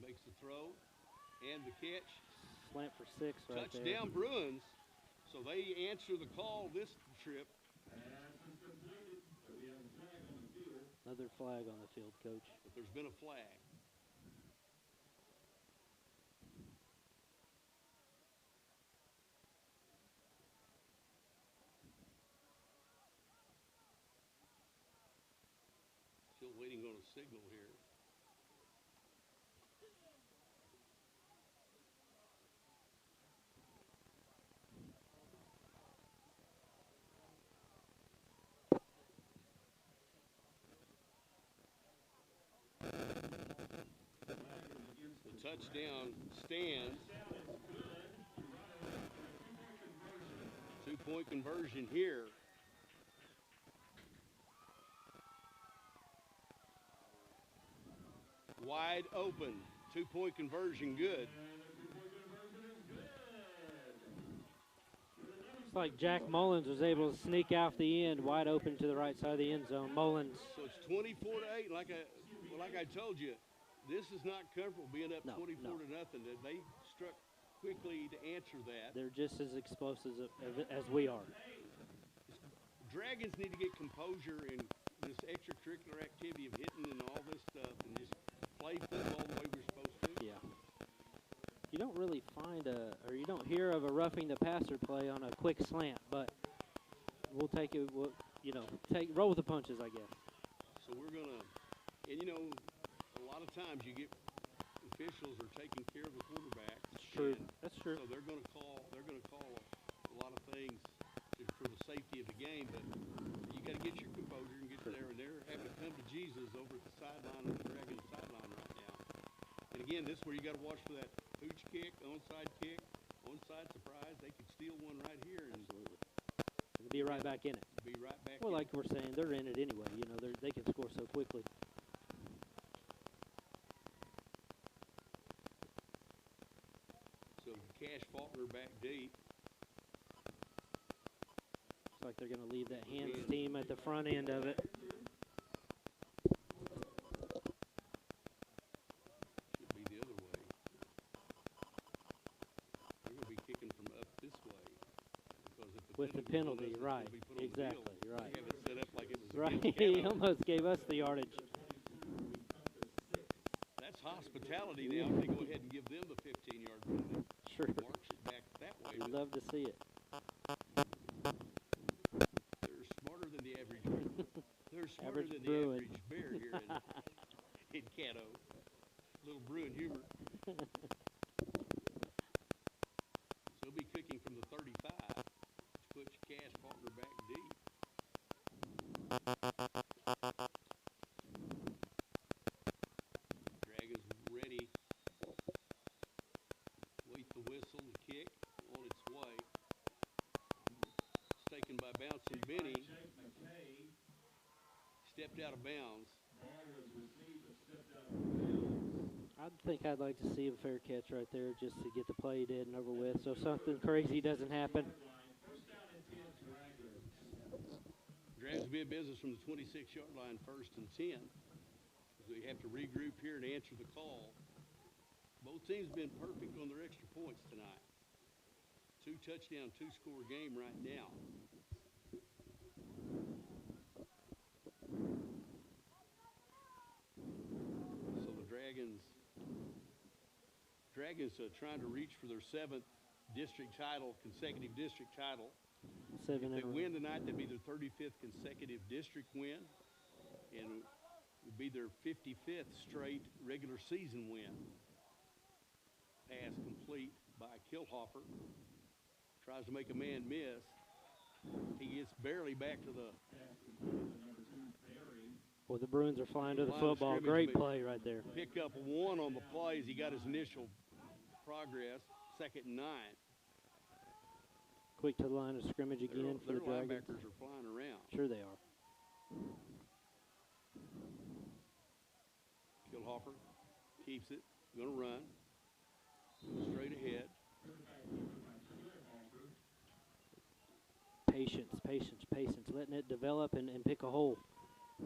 Makes the throw and the catch. Slant for 6 right there. Touchdown Bruins. So they answer the call this trip. Another flag on the field, Coach. But there's been a flag. waiting on a signal here. The touchdown stands. 2-point conversion here. Wide open. 2-point conversion good. It's like Jack Mullins was able to sneak out the end, wide open to the right side of the end zone. Mullins. So it's 24-8. Like I told you, this is not comfortable being up 24 to nothing. They struck quickly to answer that. They're just as explosive as we are. Dragons need to get composure in this extracurricular activity of hitting and all this stuff, and just play football the way we're supposed to. Yeah. You don't really find or you don't hear of a roughing the passer play on a quick slant, but we'll take it. We'll, roll with the punches, I guess. So we're gonna, and a lot of times you get officials are taking care of the quarterback. That's true. That's true. So they're gonna call a lot of things for the safety of the game, but you got to get your composure and get there. And they're having to come to Jesus over at the sideline of the Dragons sideline right now. And again, this is where you got to watch for that pooch kick, onside surprise. They could steal one right here and be right back in it. Be right back. Well, like we're saying, they're in it anyway. They can score so quickly. So Cash Faulkner back deep. Looks like they're going to leave that hands team at the front end of it. Should be the other way. They're going to be kicking from up this way. Because if with the penalty, right. Exactly, right. They have it set up like it was right. He almost gave us the yardage. That's hospitality now. They go ahead and give them the 15-yard penalty. Sure. March it back that way. We'd love to see it. They're smarter than the average. They're smarter Average than Bruin. the average bear here in Caddo. Little Bruin humor. So he'll be kicking from the 35, which puts Cash Faulkner back deep. Dragons ready. Wait the whistle, the kick on its way. It's taken by bouncing Benny. Stepped out of bounds. I think I'd like to see a fair catch right there just to get the play dead and over with so something crazy doesn't happen. Dragons will be in business from the 26-yard line, 1st and 10. So you have to regroup here and answer the call. Both teams have been perfect on their extra points tonight. 2 touchdown, 2-score game right now. So the Dragons trying to reach for their 7th consecutive district title. If they win tonight, that'd be their 35th consecutive district win, and it would be their 55th straight regular season win. Pass complete by Kilhoffer. Tries to make a man miss. He gets barely back to the... Well, the Bruins are flying to the football. Great play right there. Pick up 1 on the play as he got his initial progress. 2nd and 9. Quick to the line of scrimmage again for the Dragons. Their linebackers are flying around. Sure they are. Kilhoffer keeps it. Going to run. Straight ahead. Patience. Letting it develop and pick a hole.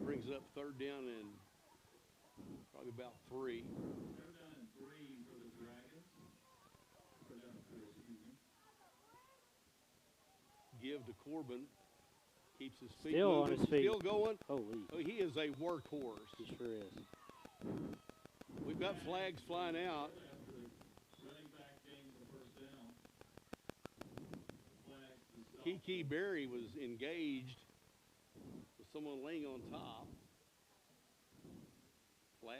Brings up 3rd down and probably about 3. 3rd down and 3 for the Dragons. 3rd down and 3, excuse me. Give to Corbin. Keeps his feet still moving. On his feet. Still going. Holy. Oh, he is a workhorse. He sure is. We've got flags flying out. Running back gains the 1st down. Flags to stop. Kiki Berry was engaged with someone laying on top.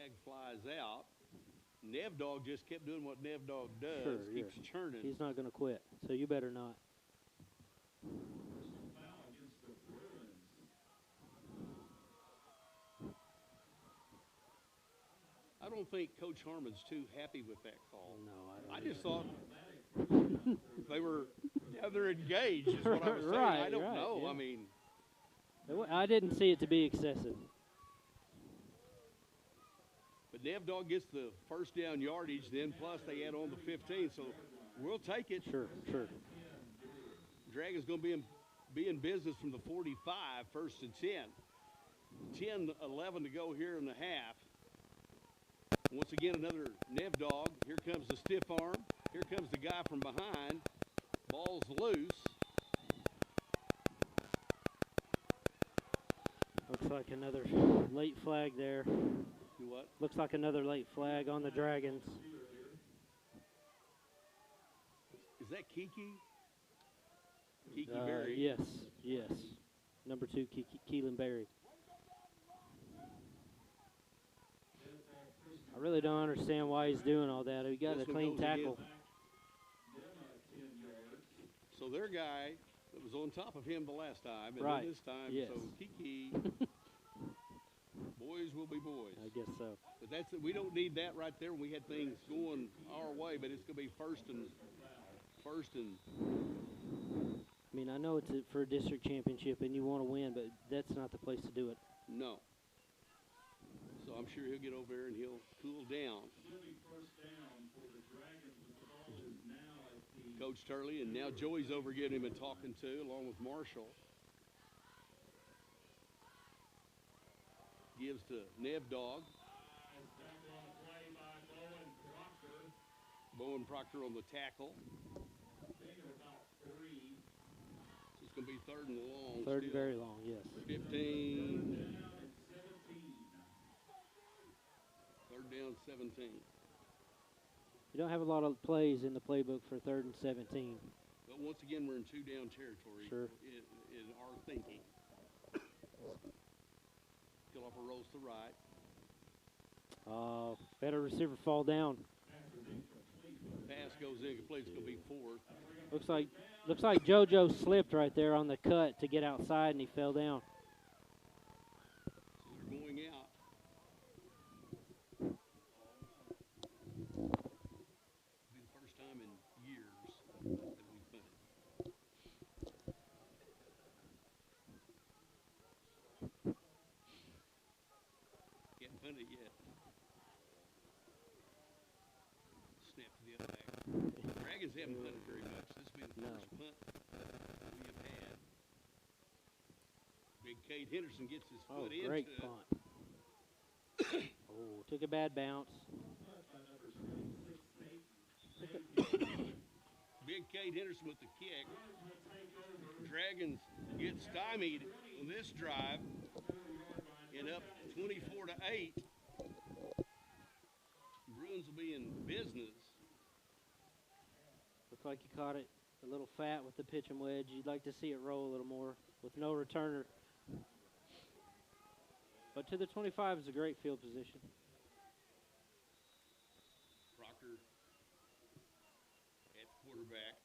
flag flies out. Nev Dog just kept doing what Nev Dog does. Sure, keeps churning. He's not going to quit, so you better not. Foul against the Bruins. I don't think Coach Harmon's too happy with that call. No, I just thought they were they're engaged is what I was saying. Right, I don't right, know. yeah. I mean, I didn't see it to be excessive. but Nev Dog gets the first down yardage, then plus they add on the 15, so we'll take it. Sure. Dragon's going to be in business from the 45, first and 10. 10-11 to go here in the half. Once again, another Nev Dog. Here comes the stiff arm. Here comes the guy from behind. Ball's loose. Looks like another late flag there. Do what? Looks like another late flag on the Dragons. Is that Kiki? Kiki Berry? Yes. Number 2, Keelan Berry. I really don't understand why he's doing all that. He got This a one clean goes tackle. So their guy that was on top of him the last time, and Right. then this time, Yes. so Kiki, boys will be boys. I guess so. But we don't need that right there when we had things going our way, but it's going to be first and. I mean, I know it's for a district championship and you want to win, but that's not the place to do it. No. So I'm sure he'll get over there and he'll cool down. Coach Turley, and now Joey's over getting him and talking to, along with Marshall. Gives to Nev Dog. Bowen Proctor on the tackle. So it's going to be third and long. Third and still. very long, yes. 15. Third down, 17. You don't have a lot of plays in the playbook for 3rd and 17. But once again, we're in two-down territory. Sure. In our thinking. Philippa rolls to right. Had a receiver fall down. Pass goes in, complete. It's going to be 4th. Looks like JoJo slipped right there on the cut to get outside, and he fell down. So they're going out. It'll be the first time in years that we've punted. Can't punt it yet. Snap to the other back. Dragons haven't punted very much. This will be the first punt we have had. Big Cade Henderson gets his foot into Great it. punt. Took a bad bounce. Big Cade Henderson with the kick. Dragons get stymied on this drive and up 24-8. Bruins will be in business. Looks like he caught it a little fat with the pitch and wedge. You'd like to see it roll a little more with no returner. But to the 25 is a great field position. Proctor at quarterback.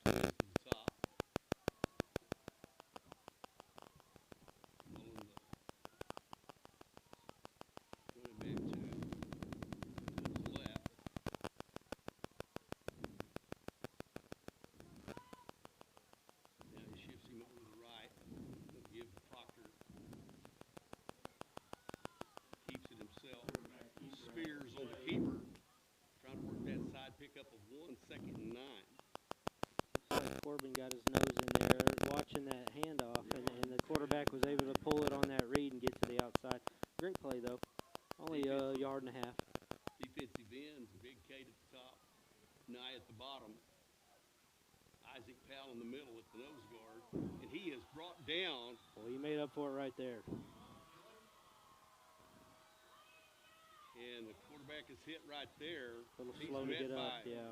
To the top. Rolling back to his left. Now he shifts him over to the right. He'll give Proctor. Keeps it himself. Spears on the keeper. Trying to work that side pickup of 1 second and 9. Corbin got his nose in there watching that handoff, and the quarterback was able to pull it on that read and get to the outside. Great play, though. Only a yard and a half. Defensive ends, Big Kate at the top, Nye at the bottom. Isaac Powell in the middle at the nose guard. And he is brought down. Well, he made up for it right there. And the quarterback is hit right there. A little He's slow to met get up, by yeah.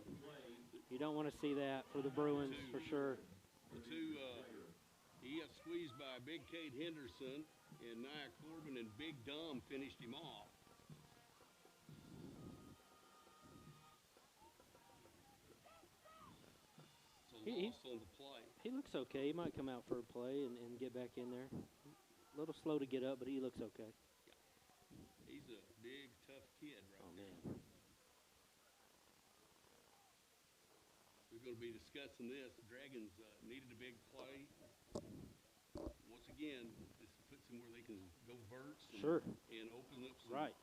You don't want to see that for the Bruins, for sure. The two, he got squeezed by Big Kate Henderson, and Nia Corbin and Big Dom finished him off. He- loss on the play. He looks okay. He might come out for a play and get back in there. A little slow to get up, but he looks okay. He's a big, tough kid right Oh, there. man. We're going to be discussing this. The Dragons needed a big play. Once again, this puts them where they can go verts and, Sure. and open up some. Right.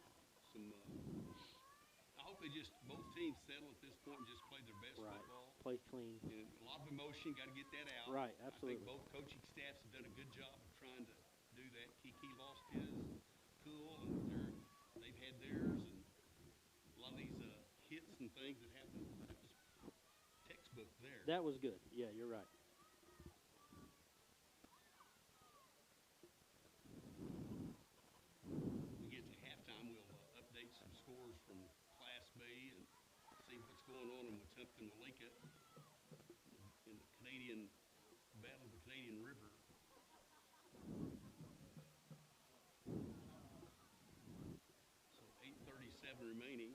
I hope they just both teams settle at this point and just play their best Right. football. Play clean. And a lot of emotion, got to get that out. Right, I absolutely. think both coaching staffs have done a good job of trying to do that. Kiki lost his cool, and they've had theirs, and a lot of these hits and things that happen. That was textbook there. That was good. Yeah, you're right. When we get to halftime, we'll update some scores from Class B and see what's going on in Wetumpka, Malika, in the Canadian Battle of the Canadian River. So 8:37 remaining.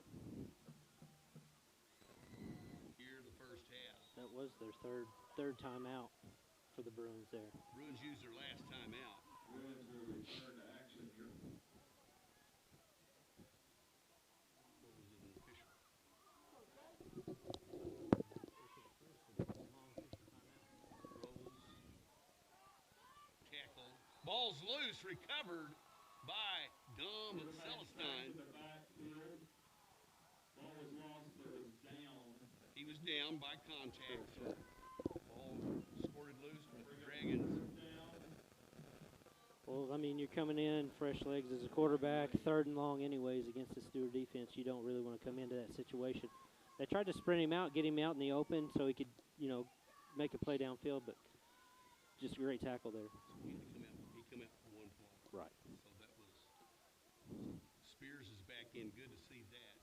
Here the first half. That was their third time out for the Bruins there. Bruins used their last time out. Bruins will return to action here. What was it, an official? Rolls. Tackle. Ball's loose, recovered by Dom and Celestine. The backfield. Ball was lost, but it was down. He was down by contact. So ball squirted loose, but the Dragons. Well, I mean, you're coming in fresh legs as a quarterback, 3rd and long anyways against the Stewart defense. You don't really want to come into that situation. They tried to sprint him out, get him out in the open so he could, make a play downfield, but just a great tackle there. He come out for one play. Right. So that was Spears is back in. Good to see that.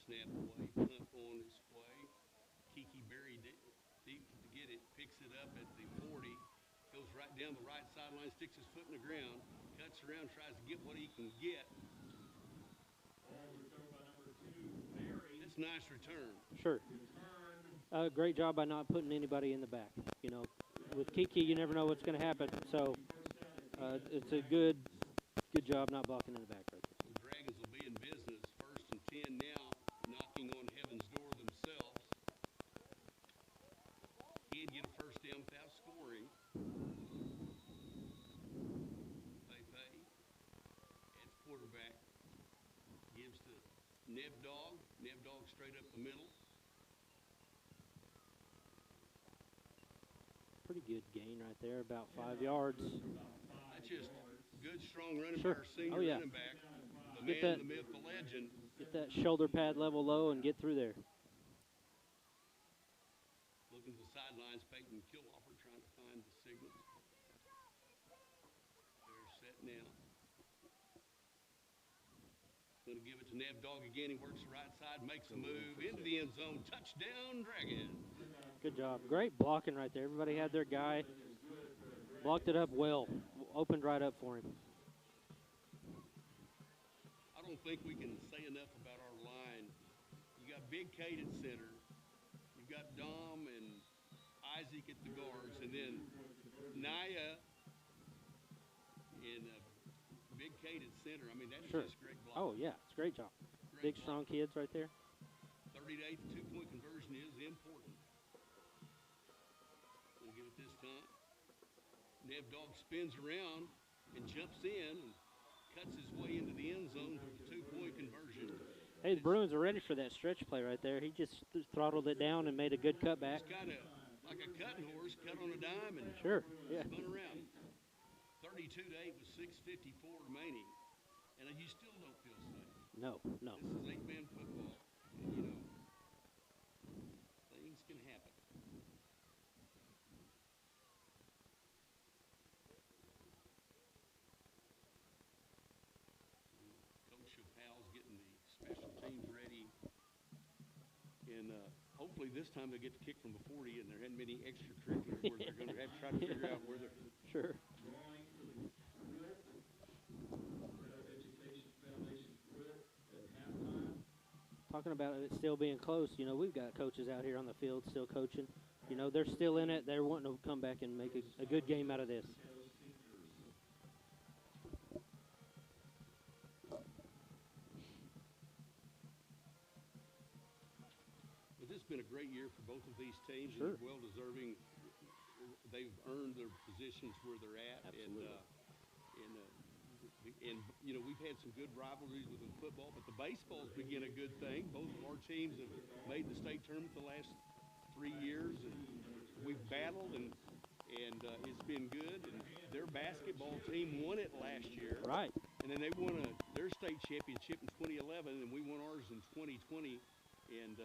Snap away, punt on its way. Kiki buried it deep to get it, picks it up at the 40, goes right down the right sideline, sticks his foot in the ground, cuts around, tries to get what he can get. Ball returned by number 2, Barry. That's a nice return. Sure. Great job by not putting anybody in the back. With Kiki, you never know what's going to happen. So it's a good job not blocking in the back right there. The Dragons will be in business. 1st and 10 now, knocking on heaven's door themselves. Can't get a first down without scoring. Pepe at quarterback. Gives to Nevdog. Nevdog straight up the middle. Pretty good gain right there, about 5 yards. That's just good, strong running Sure. by our senior Oh, yeah. running back. The Get man, that- the myth, the legend. Get that shoulder pad level low and get through there. Looking to the sidelines, Peyton Killoffer trying to find the signals. They're set now. Going to give it to Nevdog again. He works the right side, makes a move into the end zone. Touchdown, Dragons. Good job. Great blocking right there. Everybody had their guy. Blocked it up well. Opened right up for him. I don't think we can say enough about our line. You got Big Kate at center. You've got Dom and Isaac at the guards, and then Naya and Big Kate at center. I mean, that is Sure. just great block. Oh, yeah. It's a great job. Great Big, block. strong kids right there. 38th two-point conversion is important. Gonna give it this time. Nevdog spins around and jumps in and cuts his way into the end zone for the two-point conversion. Hey, the Bruins are ready for that stretch play right there. He just throttled it down and made a good cutback. It's kind of like a cutting horse, cut on a dime and Sure, yeah. spun around. 32-8 with 6:54 remaining, and you still don't feel safe. No. This is 8-man football, and things can happen. Coach Chappelle's getting the special teams ready, and hopefully this time they'll get to kick from the 40, and there hadn't been any extracurriculars where they're going to have to try to figure out where they're. Sure. Talking about it still being close, you know, we've got coaches out here on the field still coaching. You know, they're still in it. They're wanting to come back and make a good game out of this. But this has been a great year for both of these teams. Sure. And they're well-deserving. They've earned their positions where they're at. Absolutely. And you know, we've had some good rivalries within football, but the baseball's been a good thing. Both of our teams have made the state tournament the last 3 years, and we've battled, and it's been good. And their basketball team won it last year. Right. And then they won their state championship in 2011, and we won ours in 2020. And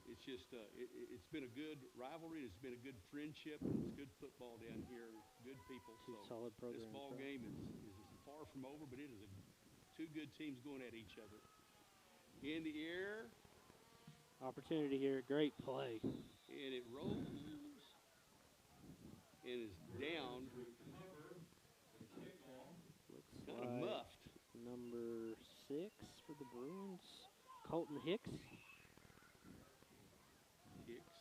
it's just it's been a good rivalry. It's been a good friendship. It's good football down here. Good people. So Solid program. this ball game is far from over, but it is two good teams going at each other. In the air, Opportunity here. Great play. and it rolls and is down, Looks kind of like muffed. number 6 for the Bruins, Colton Hicks. Hicks.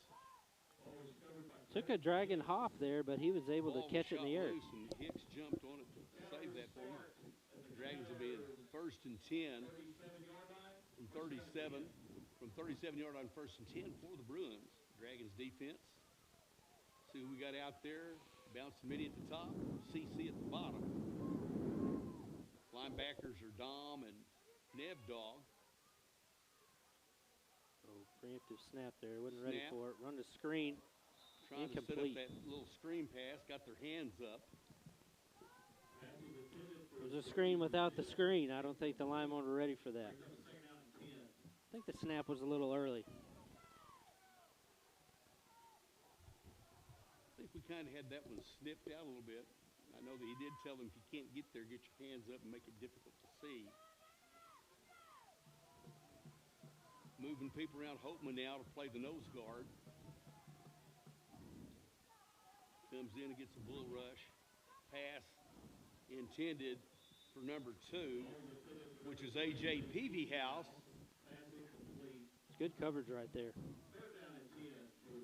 Took a dragon hop there, but he was able to Ball catch it in shot the air. loose, and Hicks jumped on it to save that for him. The Dragons will be in 1st and 10 from 37. From 37-yard line, 1st and 10 for the Bruins. Dragons defense. See who we got out there. Bouncing mini at the top, CC at the bottom. Linebackers are Dom and Nev Dog. Oh, preemptive snap there. Wasn't ready Snap. for it. Run the screen. Trying to set up Incomplete. that little screen pass. Got their hands up. It was a screen without the screen. I don't think the linemen were ready for that. I think the snap was a little early. I think we kind of had that one snipped out a little bit. I know that he did tell them if you can't get there, get your hands up and make it difficult to see. Moving people around Holtman now to play the nose guard. Comes in and gets a bull rush. Pass intended for number 2, which is A.J. Peavyhouse. It's good coverage right there.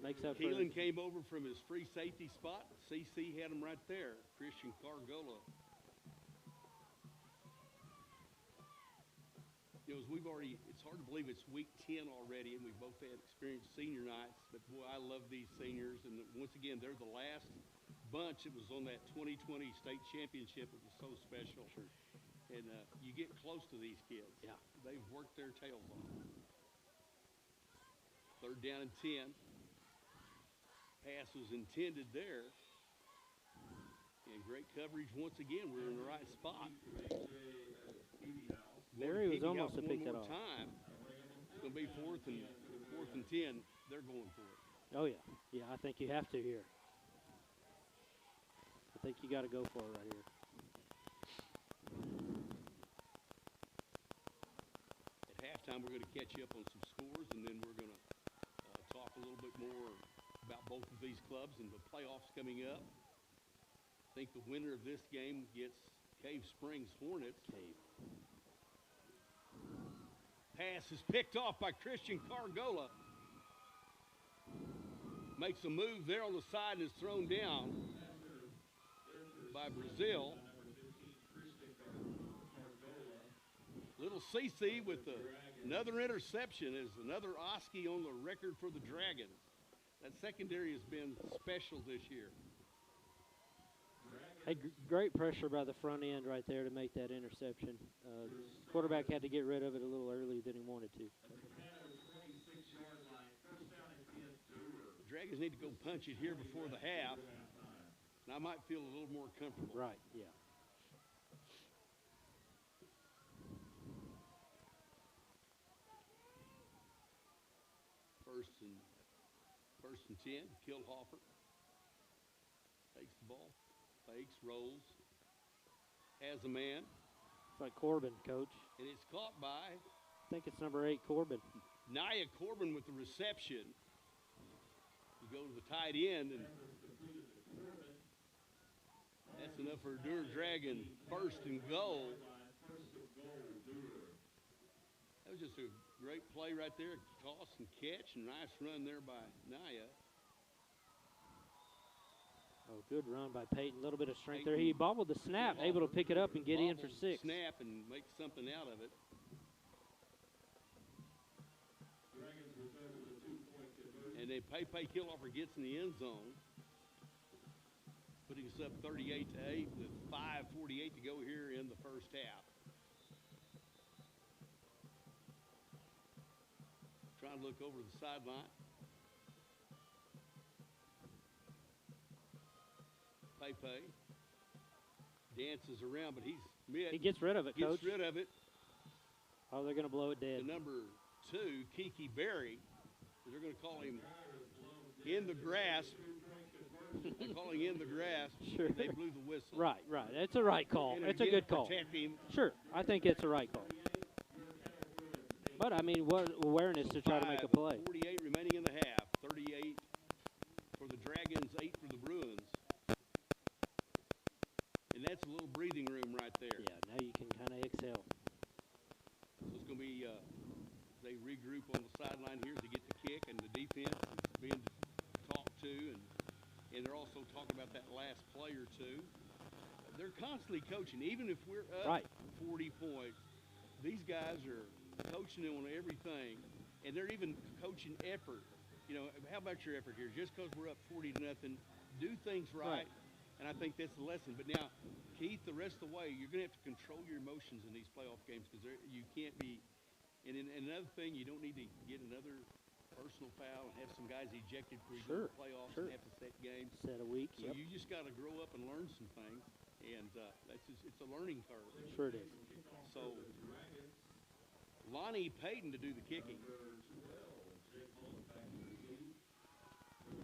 Makes up for Keelan came over from his free safety spot. CC had him right there. Christian Cargola. You know, as we've already, it's hard to believe it's week 10 already, and we've both had experienced senior nights. But boy, I love these seniors. And once again, they're the last bunch that was on that 2020 state championship. It was so special. Sure. And you get close to these kids. Yeah. They've worked their tails off. 3rd down and 10. Pass was intended there. And great coverage once again. We're in the right spot. There he was almost to one pick that more off. time. It's going to be 4th and 10. They're going for it. Oh, yeah. Yeah, I think you have to here. I think you got to go for it right here. At halftime, we're going to catch you up on some scores, and then we're going to talk a little bit more about both of these clubs and the playoffs coming up. I think the winner of this game gets Cave Springs Hornets. Pass is picked off by Christian Cargola. Makes a move there on the side and is thrown down by Brazil. Little CC with another interception is another Oski on the record for the Dragons. That secondary has been special this year. Hey, great pressure by the front end right there to make that interception. Quarterback had to get rid of it a little earlier than he wanted to. The Dragons need to go punch it here before the half, and I might feel a little more comfortable. Right, yeah. First and 10, Kilhofer takes the ball, fakes, rolls, has a man, It's like Corbin, coach. and it's caught by I think it's number 8, Corbin. Nia Corbin with the reception. You go to the tight end, and that's enough for a Dewar Dragon 1st and goal. That was just a Great play right there. Toss and catch, and nice run there by Naya. Oh, good run by Peyton. A little bit of strength there. He bobbled the snap, able to pick it up and get in for 6. Snap and make something out of it. Dragons recover the 2-point conversion. And then Pepe Killoffer gets in the end zone, putting us up 38-8 with 5:48 to go here in the first half. Trying to look over the sideline. Pepe dances around, but he's mid. He gets rid of it, Coach. Gets rid of it. Oh, they're going to blow it dead. The number 2, Kiki Berry, they're going to call him in the grass. They're calling in the grass. Sure. They blew the whistle. Right. It's a right call. And It's a again, good call. protect him. Sure, I think it's a right call. But, I mean, what awareness to try to make a play. 48 remaining in the half. 38 for the Dragons, 8 for the Bruins. And that's a little breathing room right there. Yeah, now you can kind of exhale. So it's going to be, they regroup on the sideline here to get the kick, and the defense is being talked to, and they're also talking about that last play or two. They're constantly coaching, even if we're up 40 points. These guys are coaching on everything, and they're even coaching effort. You know, how about your effort here? Just because we're up 40-0, do things right. And I think that's the lesson. But now, Keith, the rest of the way, you're going to have to control your emotions in these playoff games because you can't be. And another thing, you don't need to get another personal foul and have some guys ejected for the playoffs and have to set games. Set a week. So you just got to grow up and learn some things, and it's a learning curve. Sure it is. So Lonnie Payton to do the kicking.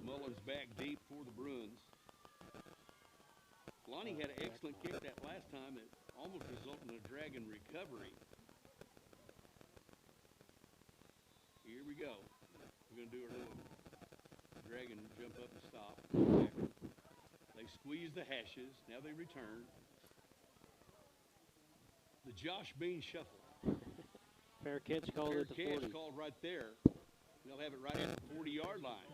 Mullins back deep for the Bruins. Lonnie had an excellent kick that last time that almost resulted in a Dragon recovery. Here we go. We're going to do our little Dragon jump up and stop. They squeeze the hashes. Now they return. The Josh Bean shuffle. Fair catch called at the 40. Fair catch called right there. They'll have it right at the 40-yard line.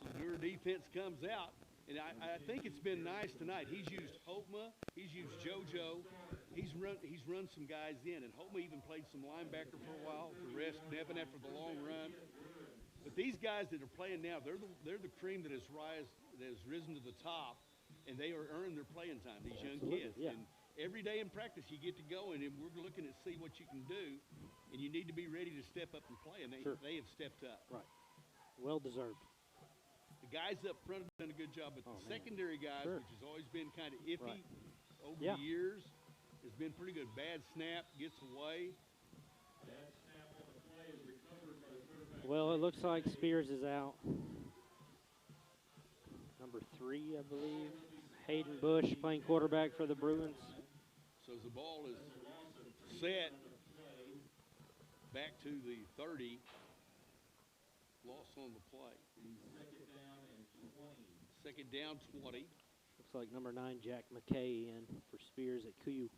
So Dewar defense comes out. And I think it's been nice tonight. He's used Hopma. He's used JoJo. He's run some guys in. And Hopma even played some linebacker for a while to rest Nevin after the long run. But these guys that are playing now, they're the cream that has risen to the top, and they are earning their playing time, these young kids. Yeah. And every day in practice you get to go, and we're looking to see what you can do, and you need to be ready to step up and play, and they have stepped up. Right. Well deserved. The guys up front have done a good job, but the secondary guys, which has always been kind of iffy over the years, has been pretty good. Bad snap, gets away. Bad snap on the play is recovered by the quarterback. Well, it looks like Spears is out. Number 3, I believe. Hayden Bush playing quarterback for the Bruins. So as the ball is set back to the 30, loss on the play. Second down 20. Looks like number 9, Jack McKay, in for Spears at Kuyu.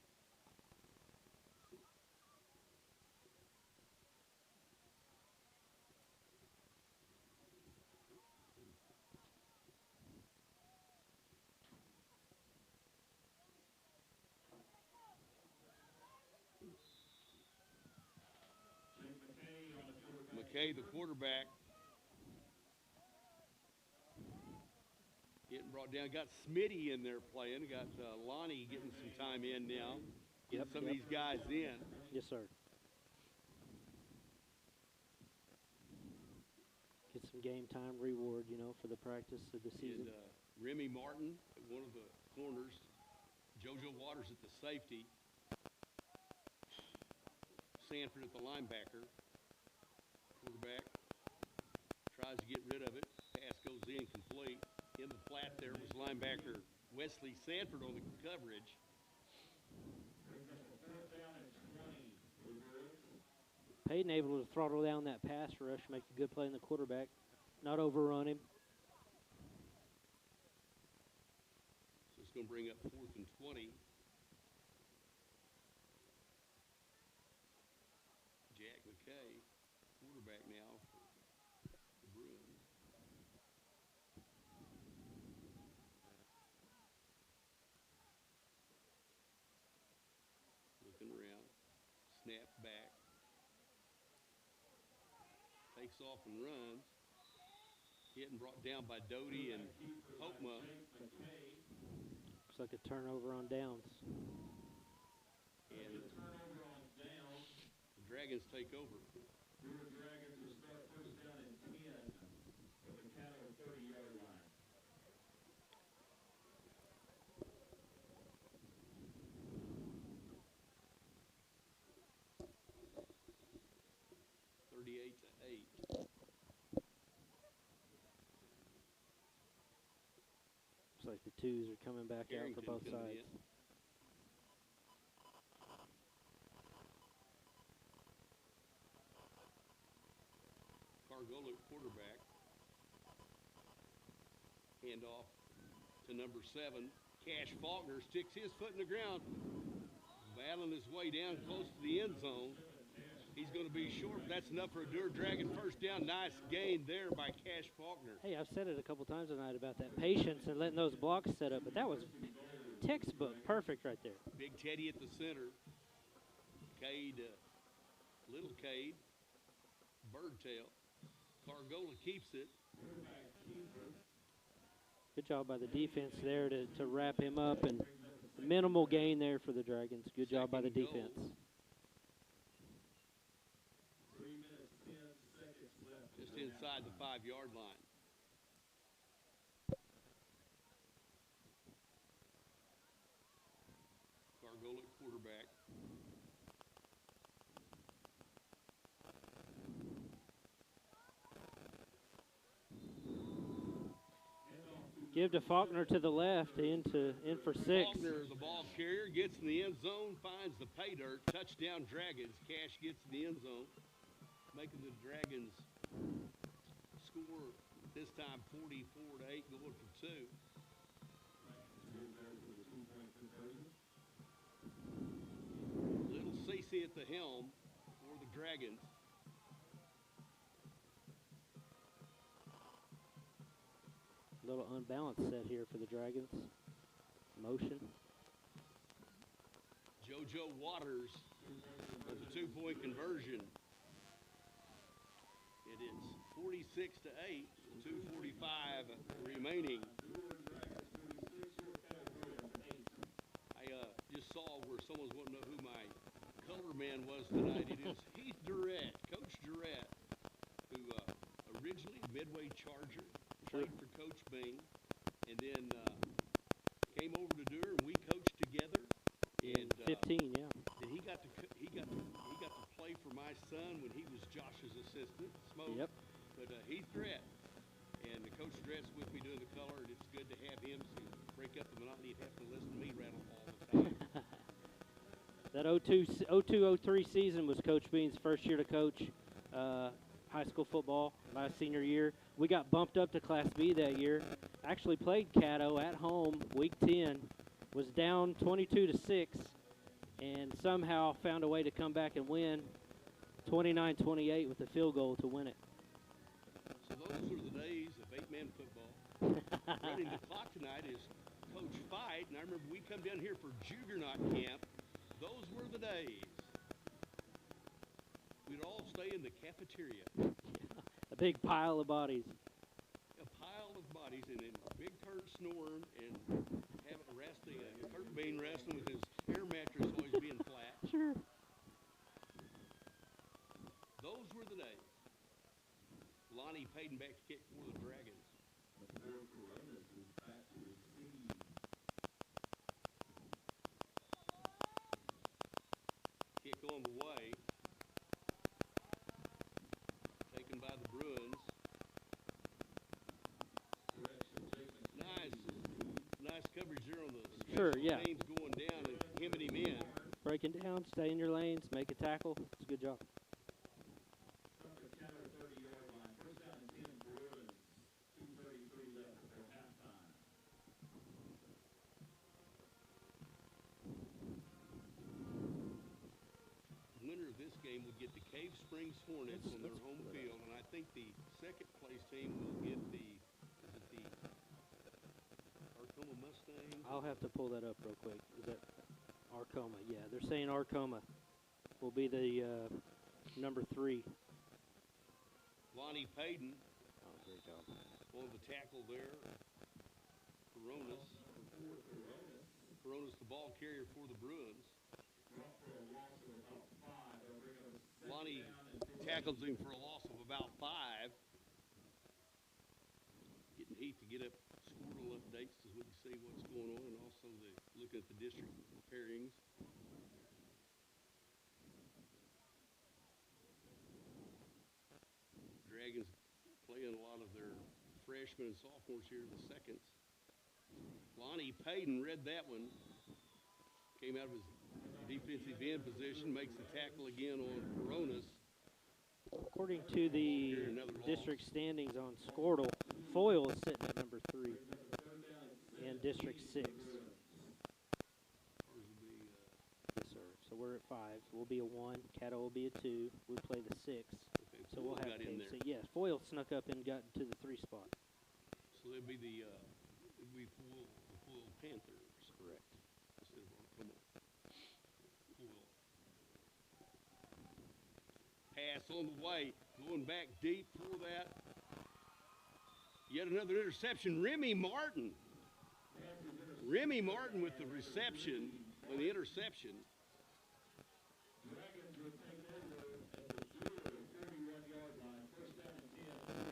McKay, the quarterback, getting brought down. Got Smitty in there playing. Got Lonnie getting some time in now. Getting some of these guys in. Yes, sir. Get some game time reward, for the practice of the season. And Remy Martin, one of the corners. JoJo Waters at the safety. Sanford at the linebacker. Quarterback tries to get rid of it. Pass goes incomplete. In the flat there was linebacker Wesley Sanford on the coverage. Payton able to throttle down that pass rush, make a good play in the quarterback, not overrun him. So it's going to bring up 4th and 20. Kay, quarterback now for the Bruins. Looking around, snap back, takes off and runs. Hit and brought down by Doty and Hopma. Looks like a turnover on downs. And Turnover on downs. the Dragons take over. Dewar Dragons will start first down and 10 from the Caddo 30-yard line. Looks like the twos are coming back out for both coming sides. in. Cargola at quarterback. Handoff to number 7. Cash Faulkner sticks his foot in the ground, battling his way down close to the end zone. He's going to be short, but that's enough for a Dewar Dragon first down. Nice gain there by Cash Faulkner. Hey, I've said it a couple times tonight about that patience and letting those blocks set up, but that was textbook perfect right there. Big Teddy at the center. Cade, little Cade, Birdtail. Cargola keeps it. Good job by the defense there to wrap him up, and minimal gain there for the Dragons. Good job by the defense. 3 minutes, 10 seconds left. Just inside the 5-yard line. Cargola at quarterback. Give to Faulkner to the left, in for 6. Faulkner, the ball carrier, gets in the end zone, finds the pay dirt. Touchdown Dragons. Cash gets in the end zone, making the Dragons score this time 44-8, going for 2. Little CC at the helm for the Dragons. Little unbalanced set here for the Dragons. Motion. JoJo Waters with a 2-point conversion. It is 46-8, 2:45 remaining. I just saw where someone's wanting to know who my color man was tonight. It is Heath Durrett, Coach Durrett, who originally Midway Charger, played for Coach Bing, and then came over to Dewar, and we coached together. And 15, yeah. and he got to play for my son when he was Josh's assistant, Smoke. Yep. But Heath Durrett, and Coach Durrett's with me doing the color, and it's good to have him to break up the monotony of having to listen to me rattle all the time. That 02-03 season was Coach Bean's first year to coach high school football, my senior year. We got bumped up to Class B that year. Actually played Caddo at home, week 10. Was down 22-6, and somehow found a way to come back and win 29-28 with a field goal to win it. So those are the days of 8-man football. Running the clock tonight is Coach Fight, and I remember we come down here for Juggernaut Camp. Those were the days. We'd all stay in the cafeteria. A big pile of bodies. A pile of bodies, and then Big Kurt snoring, and Kurt Bean wrestling with his air mattress always being flat. Sure. Those were the days. Lonnie Payton back to kick for the Dragons. Kick on the way. Taken by the Bruins. Nice coverage there on the Sure, special yeah. teams going down and hemming him in. Breaking down, stay in your lanes, make a tackle. It's a good job. From the Caddo 30-yard line, first down and 10 Bruins. 2:33 left before halftime. Winner of this game would get the Cave Springs Hornets on their home field, and I think the second place team will get the Arcoma Mustangs. I'll have to pull that up real quick. Is that Arcoma? Yeah, they're saying Arcoma will be the number 3. Lonnie Payton Oh, great job. on the tackle there. Coronas the ball carrier for the Bruins. Lonnie tackles him for a loss of about 5. Getting heat to get up squirrel updates so we can see what's going on, and also looking at the district pairings. Dragons playing a lot of their freshmen and sophomores here, the seconds. Lonnie Payton read that one. Came out of his defensive end position, makes the tackle again on Coronas. According to the district standings on Squirtle, Foyle is sitting at number 3 in District 6. Ours will be, Yes, sir. So we're at 5. We'll be a 1. Caddo will be a 2. We'll play the 6. okay, So we'll have got in there. KC. Yes, Foyle snuck up and got to the 3 spot. So it'd be the Foil Panthers Correct. instead of Arcoma. Foil. Pass on the way, going back deep for that. Yet another interception. Remy Martin. Remy Martin with the reception, on the interception. Dragons would take over at the 31-yard line. First down and 10 with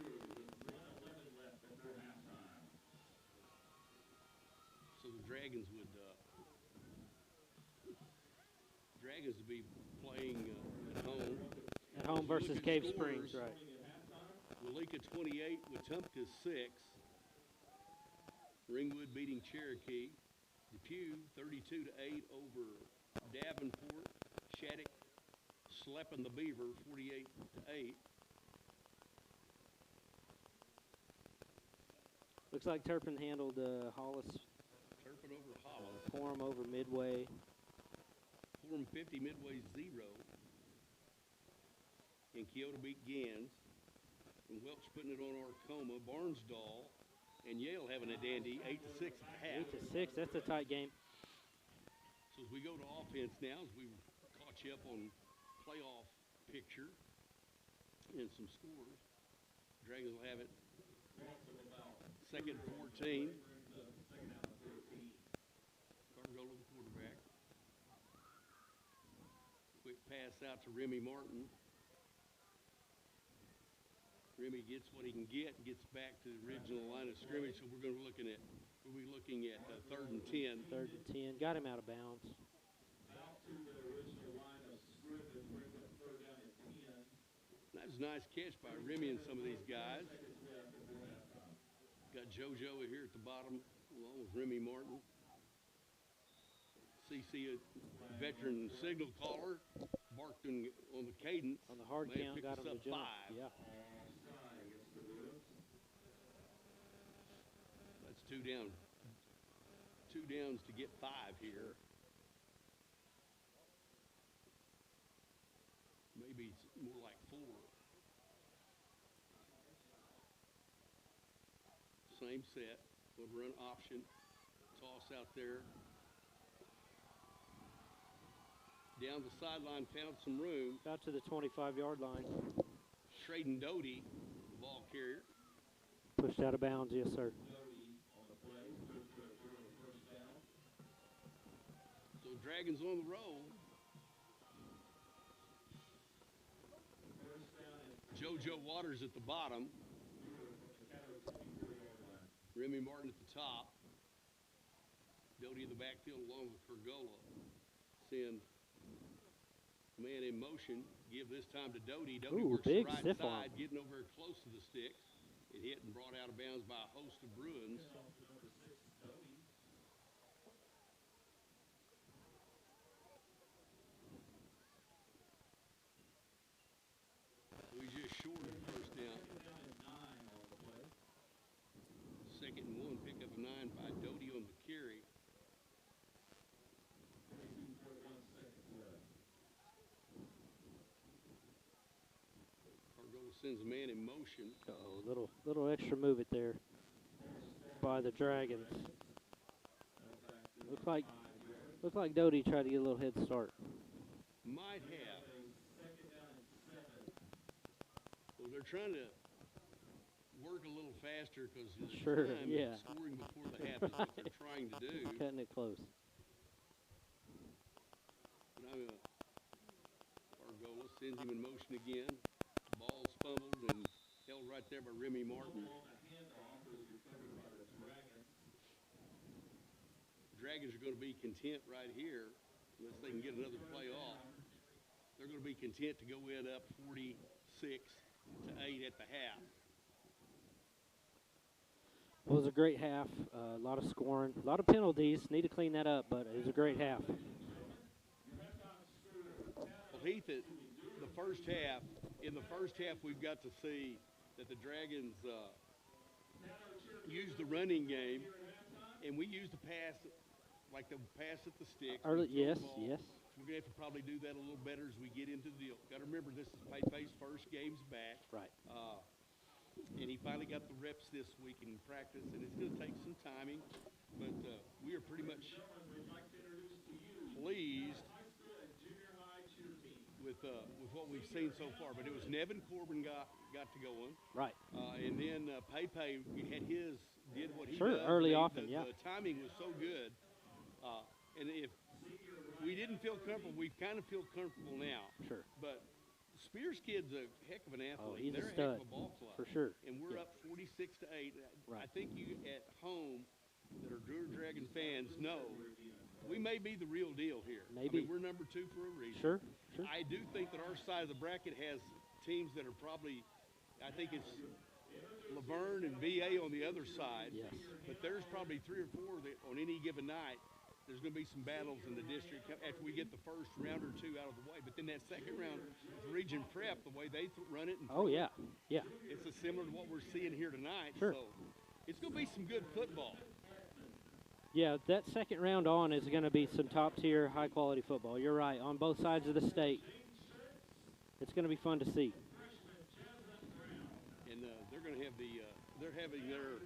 1:11 left before halftime. So the Dragons would be playing at home. At home versus Cave Springs, right. Walika 28, Wetumpka 6. Ringwood beating Cherokee. Depew 32-8 over Davenport. Shattuck slapping the Beaver 48-8. Looks like Turpin handled Hollis. Turpin over Hollis. Forum over Midway. Forum 50, Midway 0. And Kyoto beat Gans. And Welch putting it on Arcoma. Barnesdall and Yale having a dandy 8-6 at the half. 8-6. That's a tight game. So as we go to offense now, as we caught you up on playoff picture and some scores, Dragons will have it second and 14. Cargola the quarterback. Quick pass out to Remy Martin. Remy gets what he can get and gets back to the original line of scrimmage. So we'll be looking at 3rd and 10. 3rd and 10. Got him out of bounds. Out to the original line of scrimmage, brings up 3rd down and 10. That was a nice catch by Remy and some of these guys. Got JoJo here at the bottom, along with Remy Martin. CC, a veteran signal caller, barked on the cadence. On the hard May have count, picked got us him up to jump. 5. Yeah. That's 2 down. 2 downs to get 5 here. Maybe it's more like 4. Same set. We'll run option. Toss out there. Down the sideline, found some room. About to the 25-yard line. Traden Doty, the ball carrier. Pushed out of bounds, yes, sir. So Dragons on the roll. JoJo Waters at the bottom. Remy Martin at the top. Doty in the backfield along with Pergola. Send man in motion. Give this time to Doty. Doty Ooh, works big the right stiff side, arm. getting over close to the sticks. It hit and brought out of bounds by a host of Bruins. We just shorted the first down. 2nd and 1, pick up a 9 by Doty on the carry. sends a man in motion. Uh-oh, little extra move it there by the Dragons. Looked like Doty tried to get a little head start. Might have. Well, they're trying to work a little faster because Sure, time yeah. scoring before the half is what they're trying to do. Cutting it close. But Argola sends him in motion again. Ball's fumbled and held right there by Remy Martin. Dragons are going to be content right here unless they can get another play off. They're going to be content to go in up 46-8 at the half. Well, it was a great half. A lot of scoring, a lot of penalties. Need to clean that up, but it was a great half. Well, Heath, in the first half, we've got to see that the Dragons use the running game, and we use the pass, like the pass at the stick. Early, yes, yes. We're going to have to probably do that a little better as we get into the deal. Got to remember, this is Pepe's first games back. Right. And he finally got the reps this week in practice, and it's going to take some timing. But we are pretty much pleased with what we've seen so far. But it was Nevin Corbin got to going. Right. And then Pepe did what he sure, does. early often, yeah. The timing was so good. And if we didn't feel comfortable, we kind of feel comfortable now. Sure. But Spears kid's a heck of an athlete. Oh, he's They're a stud, heck of a ball club. for sure. And we're Yeah. up 46-8. Right. I think you at home that are Dewar Dragon fans know we may be the real deal here. Maybe. I mean, we're number 2 for a reason. Sure, sure. I do think that our side of the bracket has teams that are probably, I think it's Laverne and VA on the other side. Yes. But there's probably 3 or 4 that on any given night, there's going to be some battles in the district after we get the first round or 2 out of the way. But then that second round, with Region Prep, the way they run it. And Oh, yeah, yeah. it's similar to what we're seeing here tonight. Sure. So it's going to be some good football. Yeah, that second round on is going to be some top-tier, high-quality football. You're right, on both sides of the state. It's going to be fun to see. And they're going to have they're having their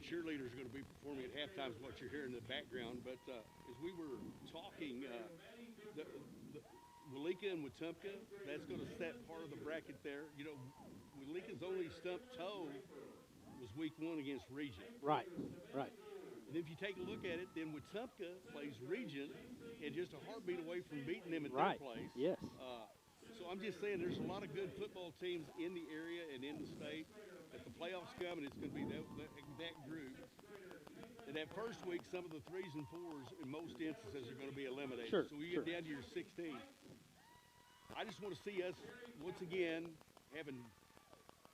cheerleaders are going to be performing at halftime is what you're hearing in the background. But as we were talking, the Walika and Wetumpka, that's going to set part of the bracket there. You know, Walika's only stump toe was week 1 against Region. Right, right. And if you take a look at it, then Wetumpka plays Region and just a heartbeat away from beating them at Right. their place. Yes. So I'm just saying there's a lot of good football teams in the area and in the state. At the playoffs come, and it's going to be that group. And that first week, some of the 3s and 4s, in most instances, are going to be eliminated. Sure, So you get down to your 16. I just want to see us, once again, having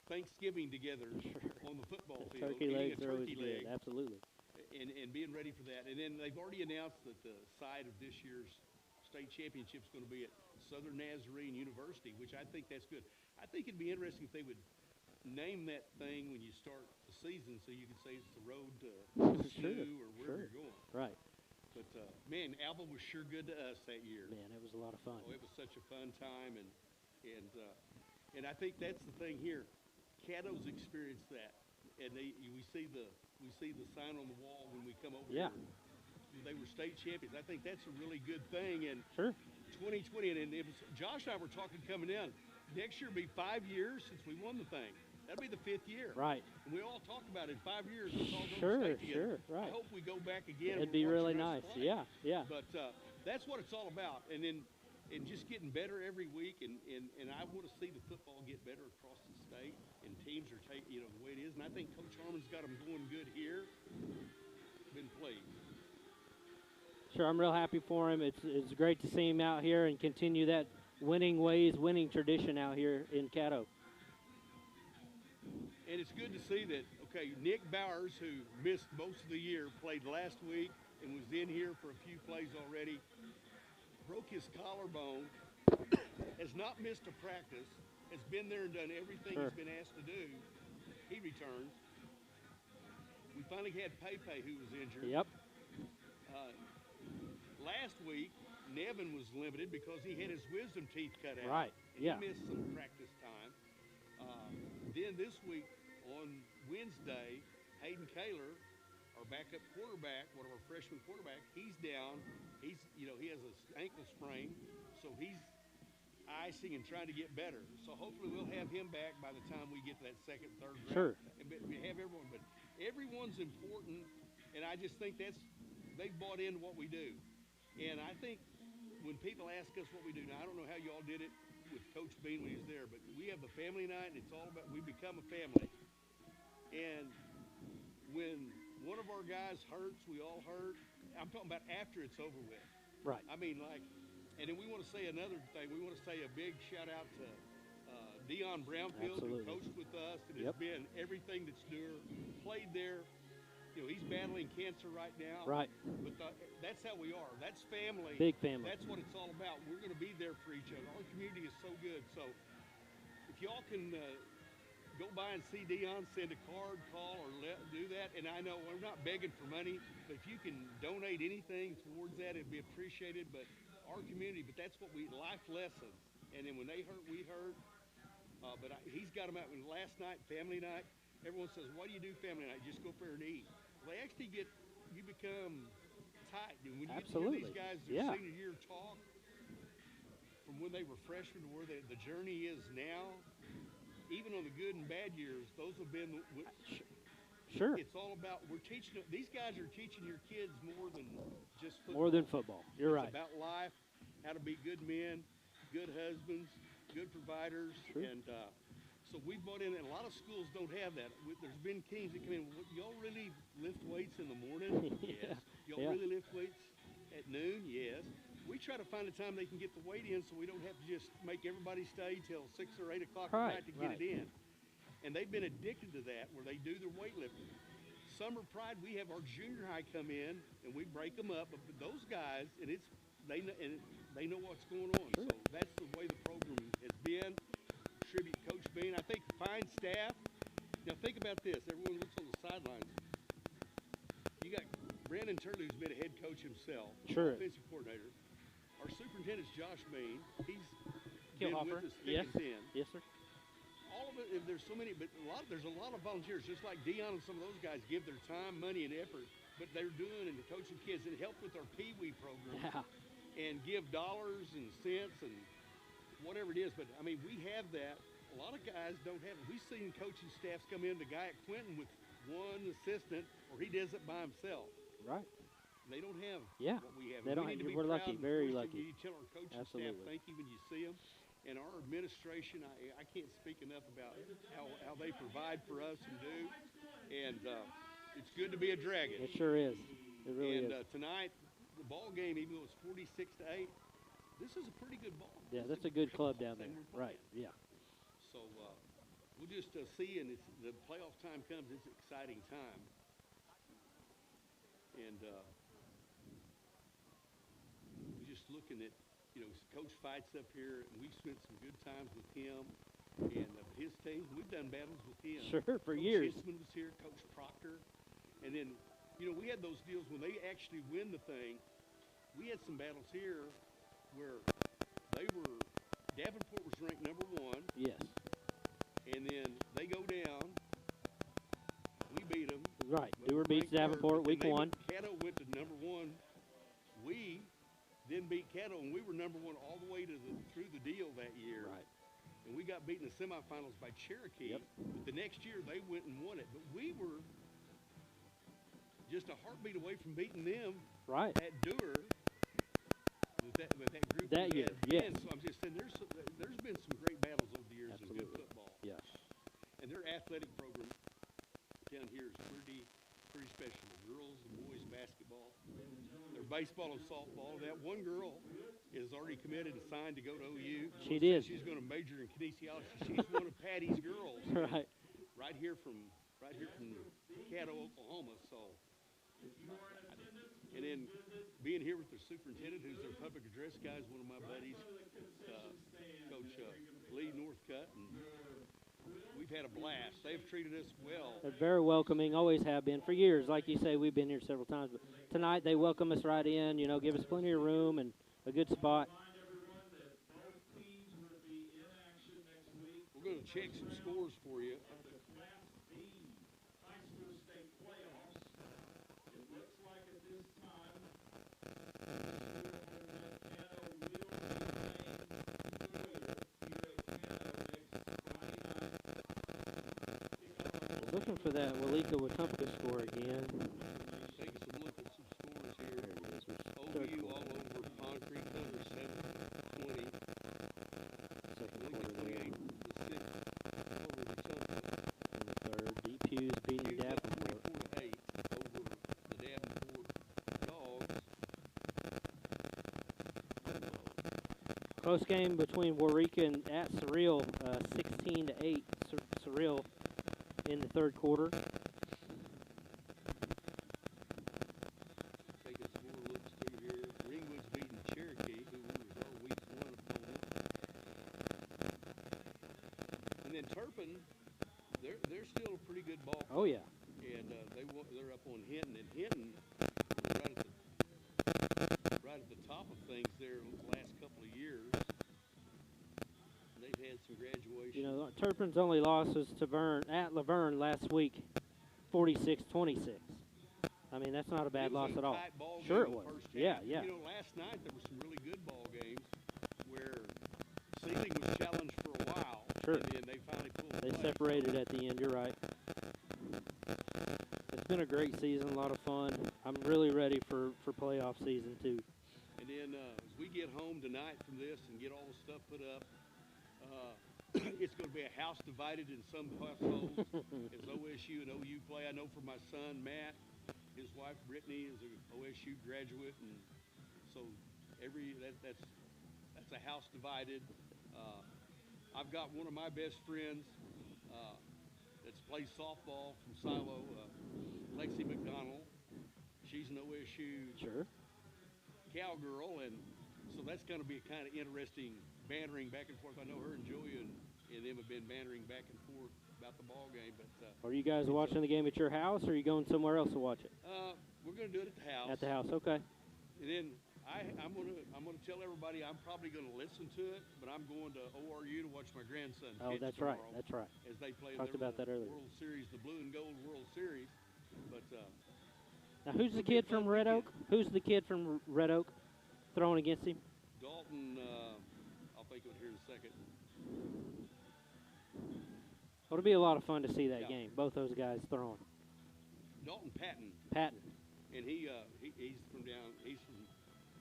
Thanksgiving together on the football field. Turkey eating legs a are always turkey good, leg. absolutely. And being ready for that. And then they've already announced that the site of this year's state championship is going to be at Southern Nazarene University, which I think that's good. I think it'd be interesting if they would name that thing when you start the season so you can say it's the road to Sure, Sioux or wherever sure. you're going. Right. But, man, Alva was sure good to us that year. Man, it was a lot of fun. Oh, it was such a fun time. And I think that's the thing here. Caddo's experienced that. And we see the sign on the wall when we come over Yeah. here. They were state champions. I think that's a really good thing. And Sure. 2020, and it was, Josh and I were talking coming in. Next year will be 5 years since we won the thing. That'll be the 5th year. Right. And we all talk about it in 5 years. Let's all go Sure, to state together. sure, right. I hope we go back again. It'd and be watch really the nice. rest play. Yeah, yeah. But that's what it's all about. And then just getting better every week. And I want to see the football get better across the state. And teams are taking, the way it is. And I think Coach Harmon's got them going good here. Been pleased. Sure, I'm real happy for him. It's great to see him out here and continue that winning ways, winning tradition out here in Caddo. And it's good to see that, okay, Nick Bowers, who missed most of the year, played last week and was in here for a few plays already, broke his collarbone, has not missed a practice, has been there and done everything Sure. he's been asked to do. He returns. We finally had Pepe, who was injured. Yep. Last week, Nevin was limited because he had his wisdom teeth cut out. Right, And yeah. he missed some practice time. Then this week on Wednesday, Hayden Kaler, our backup quarterback, one of our freshman quarterback, he's down. He has an ankle sprain, so he's icing and trying to get better. So hopefully we'll have him back by the time we get to that second, third round. Sure. And we have everyone, but everyone's important, and I just think they've bought into what we do. And I think when people ask us what we do, now I don't know how y'all did it with Coach Bean when he was there, but we have the family night, and it's all about, we become a family. And when one of our guys hurts, we all hurt. I'm talking about after it's over with. Right. I mean, and then we want to say another thing. We want to say a big shout out to Dion Brownfield, who Absolutely. coached with us and Yep. has been everything that's Dewar, played there. He's battling cancer right now. Right. But that's how we are. That's family. Big family. That's what it's all about. We're going to be there for each other. Our community is so good. So if y'all can go by and see Dion, send a card, call, or do that. And I know we're not begging for money, but if you can donate anything towards that, it'd be appreciated. But our community, but that's what life lessons. And then when they hurt, we hurt. But he's got them out. Last night, family night, everyone says, "What do you do family night?" Just go up there and eat. Well, they actually you become tight. And when you Absolutely. get to hear these guys Yeah. their senior year talk, from when they were freshmen to where the journey is now, even on the good and bad years, those have been. Sure. It's all about, we're teaching, these guys are teaching your kids more than just football. More than football. You're right. It's about life, how to be good men, good husbands, good providers. True. And so we brought in, and a lot of schools don't have that. There's been teams that come in, y'all really lift weights in the morning? Yes. Y'all Yeah. really lift weights at noon? Yes. We try to find a time they can get the weight in so we don't have to just make everybody stay till 6 or 8 o'clock at night to get it in. And they've been addicted to that, where they do their weightlifting. Summer Pride, we have our junior high come in, and we break them up. But those guys, they know what's going on. Sure. So that's the way the program has been. Tribute Coach Bean. I think fine staff. Now think about this. Everyone looks on the sidelines. You got Brandon Turley, who's been a head coach himself, Sure. offensive coordinator. Our superintendent's Josh Bean. He's Killhoffer. been with us thick Yes. and thin. Yes, sir. All of it, there's so many, but there's a lot of volunteers, just like Dion and some of those guys give their time, money, and effort, but they're doing and coaching kids and help with our Pee Wee program Yeah. and give dollars and cents and whatever it is. But I mean, we have that. A lot of guys don't have it. We've seen coaching staffs come in, the guy at Quentin with one assistant, or he does it by himself. Right. They don't have Yeah. what we have. They And don't we need to have- be we're proud lucky, and very fortunate. lucky. You tell our coaching Absolutely. staff thank you when you see them. And our administration, I can't speak enough about how they provide for us and do. And it's good to be a Dragon. It sure is. It really And is. tonight, the ball game, even though it's 46-8, this is a pretty good ball. Yeah, This that's is a good club football down there. thing we're playing. Right. Yeah. So we'll just see, and the playoff time comes. It's an exciting time. And we're just looking at, Coach Fight's up here, and we've spent some good times with him. And his team, we've done battles with him. Sure, for Coach years. Hitzman was here, Coach Proctor. And then, we had those deals when they actually win the thing. We had some battles here where Davenport was ranked #1. Yes. And then they go down. We beat them. Right. Dewar beats Davenport week 1. Caddo went to #1. We then beat Caddo, and we were #1 all the way through the deal that year. Right. And we got beaten in the semifinals by Cherokee. Yep. But the next year, they went and won it. But we were just a heartbeat away from beating them Right. at Dewar with that group. That we year, had yes. then. So I'm just saying, there's been some great battles over the years in good Absolutely. football. Yeah. And their athletic program down here is pretty special. The girls and boys basketball, their baseball and softball. That one girl is already committed and signed to go to OU. She did. She's going to major in kinesiology. She's one of Patty's girls. Right. Right here from Caddo, Oklahoma. So, and then being here with the superintendent, who's their public address guy, is one of my buddies, Coach Lee Northcutt, and we've had a blast. They've treated us well. They're very welcoming, always have been for years. Like you say, we've been here several times. But tonight they welcome us right in, give us plenty of room and a good spot. Remind everyone that both teams will be in action next week. We're going to check some scores for you. At the Class B high school state playoffs, it looks like at this time, Caddo will be playing Moyer here at Caddo next Friday night. Looking for that Walika-Wetumpka score again. Taking some look at some scores here. There it is. Third OU quarter. all over Concrete, under 7-20. Second Lincoln quarter 28 there. to 6 over Wetumpka. In the third, DePue's beating Hughes up Davenport. 24-8 over the Davenport Dogs. Close game between Waurika and at Surreal, 16-8. Surreal in the third quarter. Taking some more looks through here. Ringwood's beating Cherokee, who was our week 1 opponent. And then Turpin, they're still a pretty good ball. Oh yeah. And they're up on Hinton, and Hinton right at the top of things there the last couple of years. They've had some graduation. You know, Turpin's only loss was to Laverne last week, 46-26. I mean, that's not a bad loss at all. Sure it was. Yeah, yeah. You know, last night there were some really good ball games where Sealing was challenged for a while. Sure. And then they finally pulled They away. separated at the end. You're right. It's been a great season, a lot of fun. I'm really ready for playoff season too. And then as we get home tonight from this and get all the stuff put up, it's going to be a house divided in some households as OSU and OU play. I know for my son, Matt, his wife, Brittany, is an OSU graduate, and so that's a house divided. I've got one of my best friends that's plays softball from Silo, Lexi McDonald. She's an OSU cowgirl, and so that's going to be a kind of interesting bantering back and forth. I know her and Julia and them have been bantering back and forth about the ball game. But are you guys watching the game at your house, or are you going somewhere else to watch it? We're going to do it at the house. At the house, okay. And then I'm gonna tell everybody I'm probably going to listen to it, but I'm going to ORU to watch my grandson. Oh, pitch that's right. tomorrow That's right. As they play Talked their about that earlier. World Series, the Blue and Gold World Series. But now, who's the kid from Red Oak? Who's the kid from Red Oak throwing against him? Dalton, I'll think of it here in a second. Well, it'll be a lot of fun to see that Yeah. game. Both those guys throwing. Dalton Patton. And he's from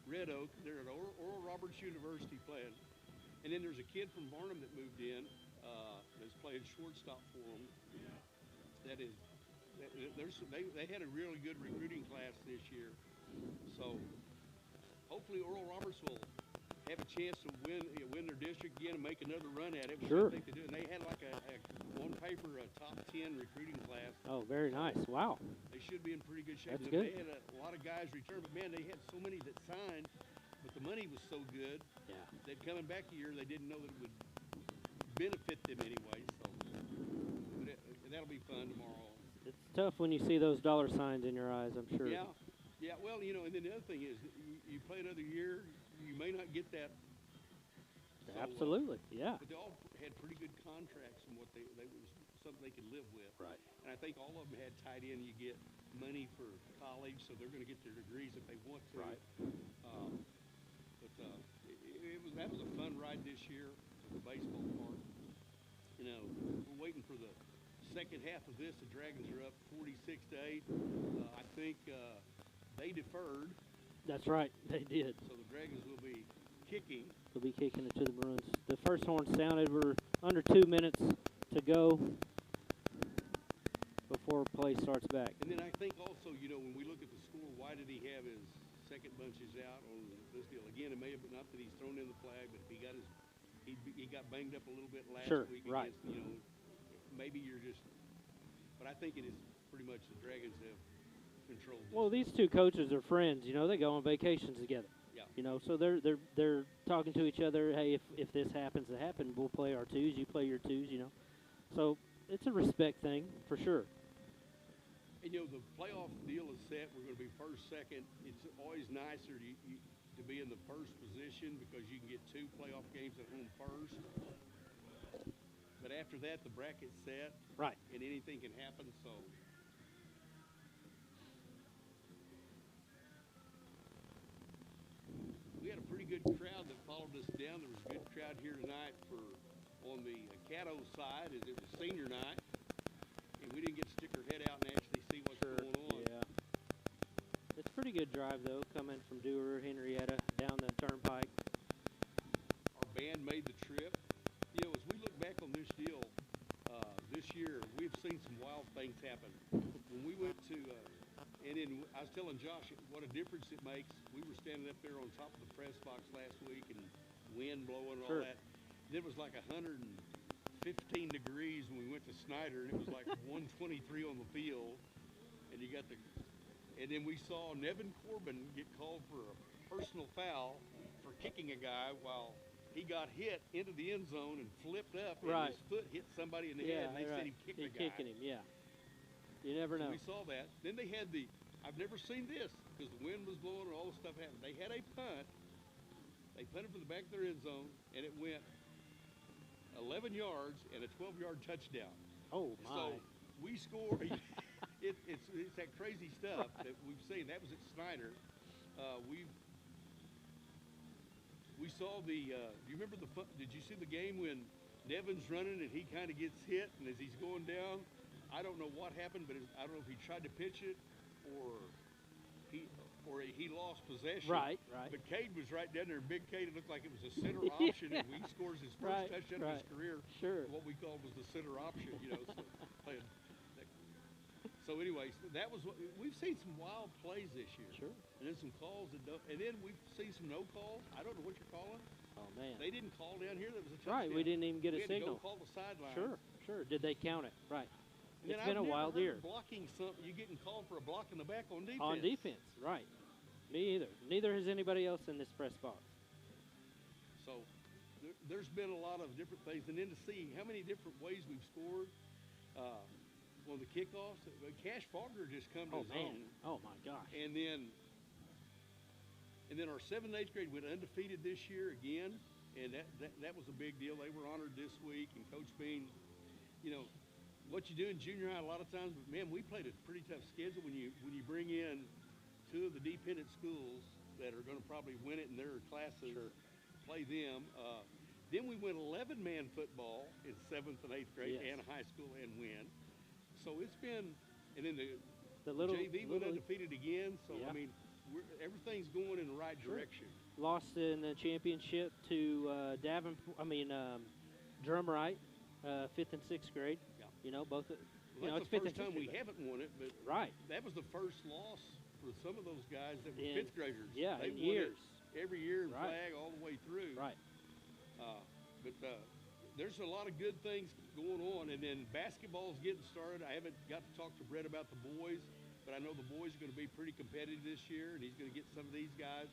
Red Oak. They're at Oral Roberts University playing. And then there's a kid from Varnum that moved in that's playing shortstop for them. They had a really good recruiting class this year. So hopefully Oral Roberts will have a chance to win their district again and make another run at it. Sure. I think they do. And they had like on paper a top 10 recruiting class. Oh, very nice. Wow. They should be in pretty good shape. That's They good. had a lot of guys return, but man, they had so many that signed, but the money was so good Yeah. that coming back a year, they didn't know that it would benefit them anyway. So that'll be fun tomorrow. It's tough when you see those dollar signs in your eyes, I'm sure. Yeah. Well, you know, and then the other thing is, you play another year, you may not get that. So, Absolutely. Yeah. But they all had pretty good contracts and what they was something they could live with. Right. And I think all of them had tied in. You get money for college, so they're going to get their degrees if they want to. Right. That was a fun ride this year with the baseball part. You know, we're waiting for the second half of this. The Dragons are up 46-8. I think they deferred. That's right. They did. So the Dragons will be kicking. They'll be kicking it to the Maroons. The first horn sounded. We're under 2 minutes to go before play starts back. And then I think also, you know, when we look at the score, why did he have his second bunches out on this deal? Again, it may have been not that he's thrown in the flag, but he got banged up a little bit last week. Right. Against, you know, maybe you're just. But I think it is pretty much the Dragons have controlled this. Well, these two coaches are friends. You know, they go on vacations together. Yeah. You know, so they're talking to each other. Hey, if this happens to happen, we'll play our twos. You play your twos. You know, so it's a respect thing for sure. And you know, the playoff deal is set. We're going to be first, second. It's always nicer. to be in the first position because you can get 2 playoff games at home first. But after that, the bracket's set. Right. And anything can happen, so. We had a pretty good crowd that followed us down. There was a good crowd here tonight on the Caddo side as it was senior night. And we didn't get to stick our head out and actually see what's going on. Yeah. It's a pretty good drive, though, coming from Dewar, Henrietta, down the turnpike. Our band made the trip. You know, as we look back on this deal, this year, we've seen some wild things happen. When we went to, and then I was telling Josh what a difference it makes. We were standing up there on top of the press box last week and wind blowing and all that. It was like 115 degrees when we went to Snyder, and it was like 123 on the field. And you got and then we saw Nevin Corbin get called for a personal foul for kicking a guy while he got hit into the end zone and flipped up, and his foot hit somebody in the head, and they said he kicked the guy. Kicking him, yeah. You never know. So we saw that. Then they had I've never seen this, because the wind was blowing and all this stuff happened. They had a punt. They punted from the back of their end zone, and it went 11 yards and a 12-yard touchdown. Oh, my. So we scored. It's that crazy stuff that we've seen. That was at Snyder. We saw do you remember did you see the game when Nevin's running and he kind of gets hit, and as he's going down, I don't know what happened, but I don't know if he tried to pitch it or he lost possession. Right. But Cade was right down there. Big Cade, it looked like it was a center option, and he scores his first touchdown of his career. Sure. What we called was the center option, So anyways, that was we've seen some wild plays this year. Sure. And then some calls and then we've seen some no calls. I don't know what you're calling. Oh man. They didn't call down here. That was a touchdown. Right. We didn't even get a signal. We had to go call the sideline. Sure. Did they count it? Right. And It's been a wild year. Blocking something, you getting called for a block in the back on defense. On defense, right. Me either. Neither has anybody else in this press box. So there's been a lot of different things, and then to see how many different ways we've scored. On the kickoffs, Cash Fogger just come to his own. Oh my gosh. And then our 7th and 8th grade went undefeated this year again, and that was a big deal. They were honored this week, and Coach Bean, what you do in junior high a lot of times, but man, we played a pretty tough schedule when you bring in 2 of the dependent schools that are going to probably win it in their classes, play them. Then we went 11-man football in 7th and 8th grade and high school and win. So it's been, and then the JV went undefeated again. So I mean, everything's going in the right direction. Lost in the championship to Drumright, 5th and 6th grade. Yeah. Both. That's the first time we haven't won it, but that was the first loss for some of those guys that were 5th graders. Yeah, they in won years. It every year in flag all the way through. Right. But there's a lot of good things going on, and then basketball's getting started. I haven't got to talk to Brett about the boys, but I know the boys are going to be pretty competitive this year, and he's going to get some of these guys.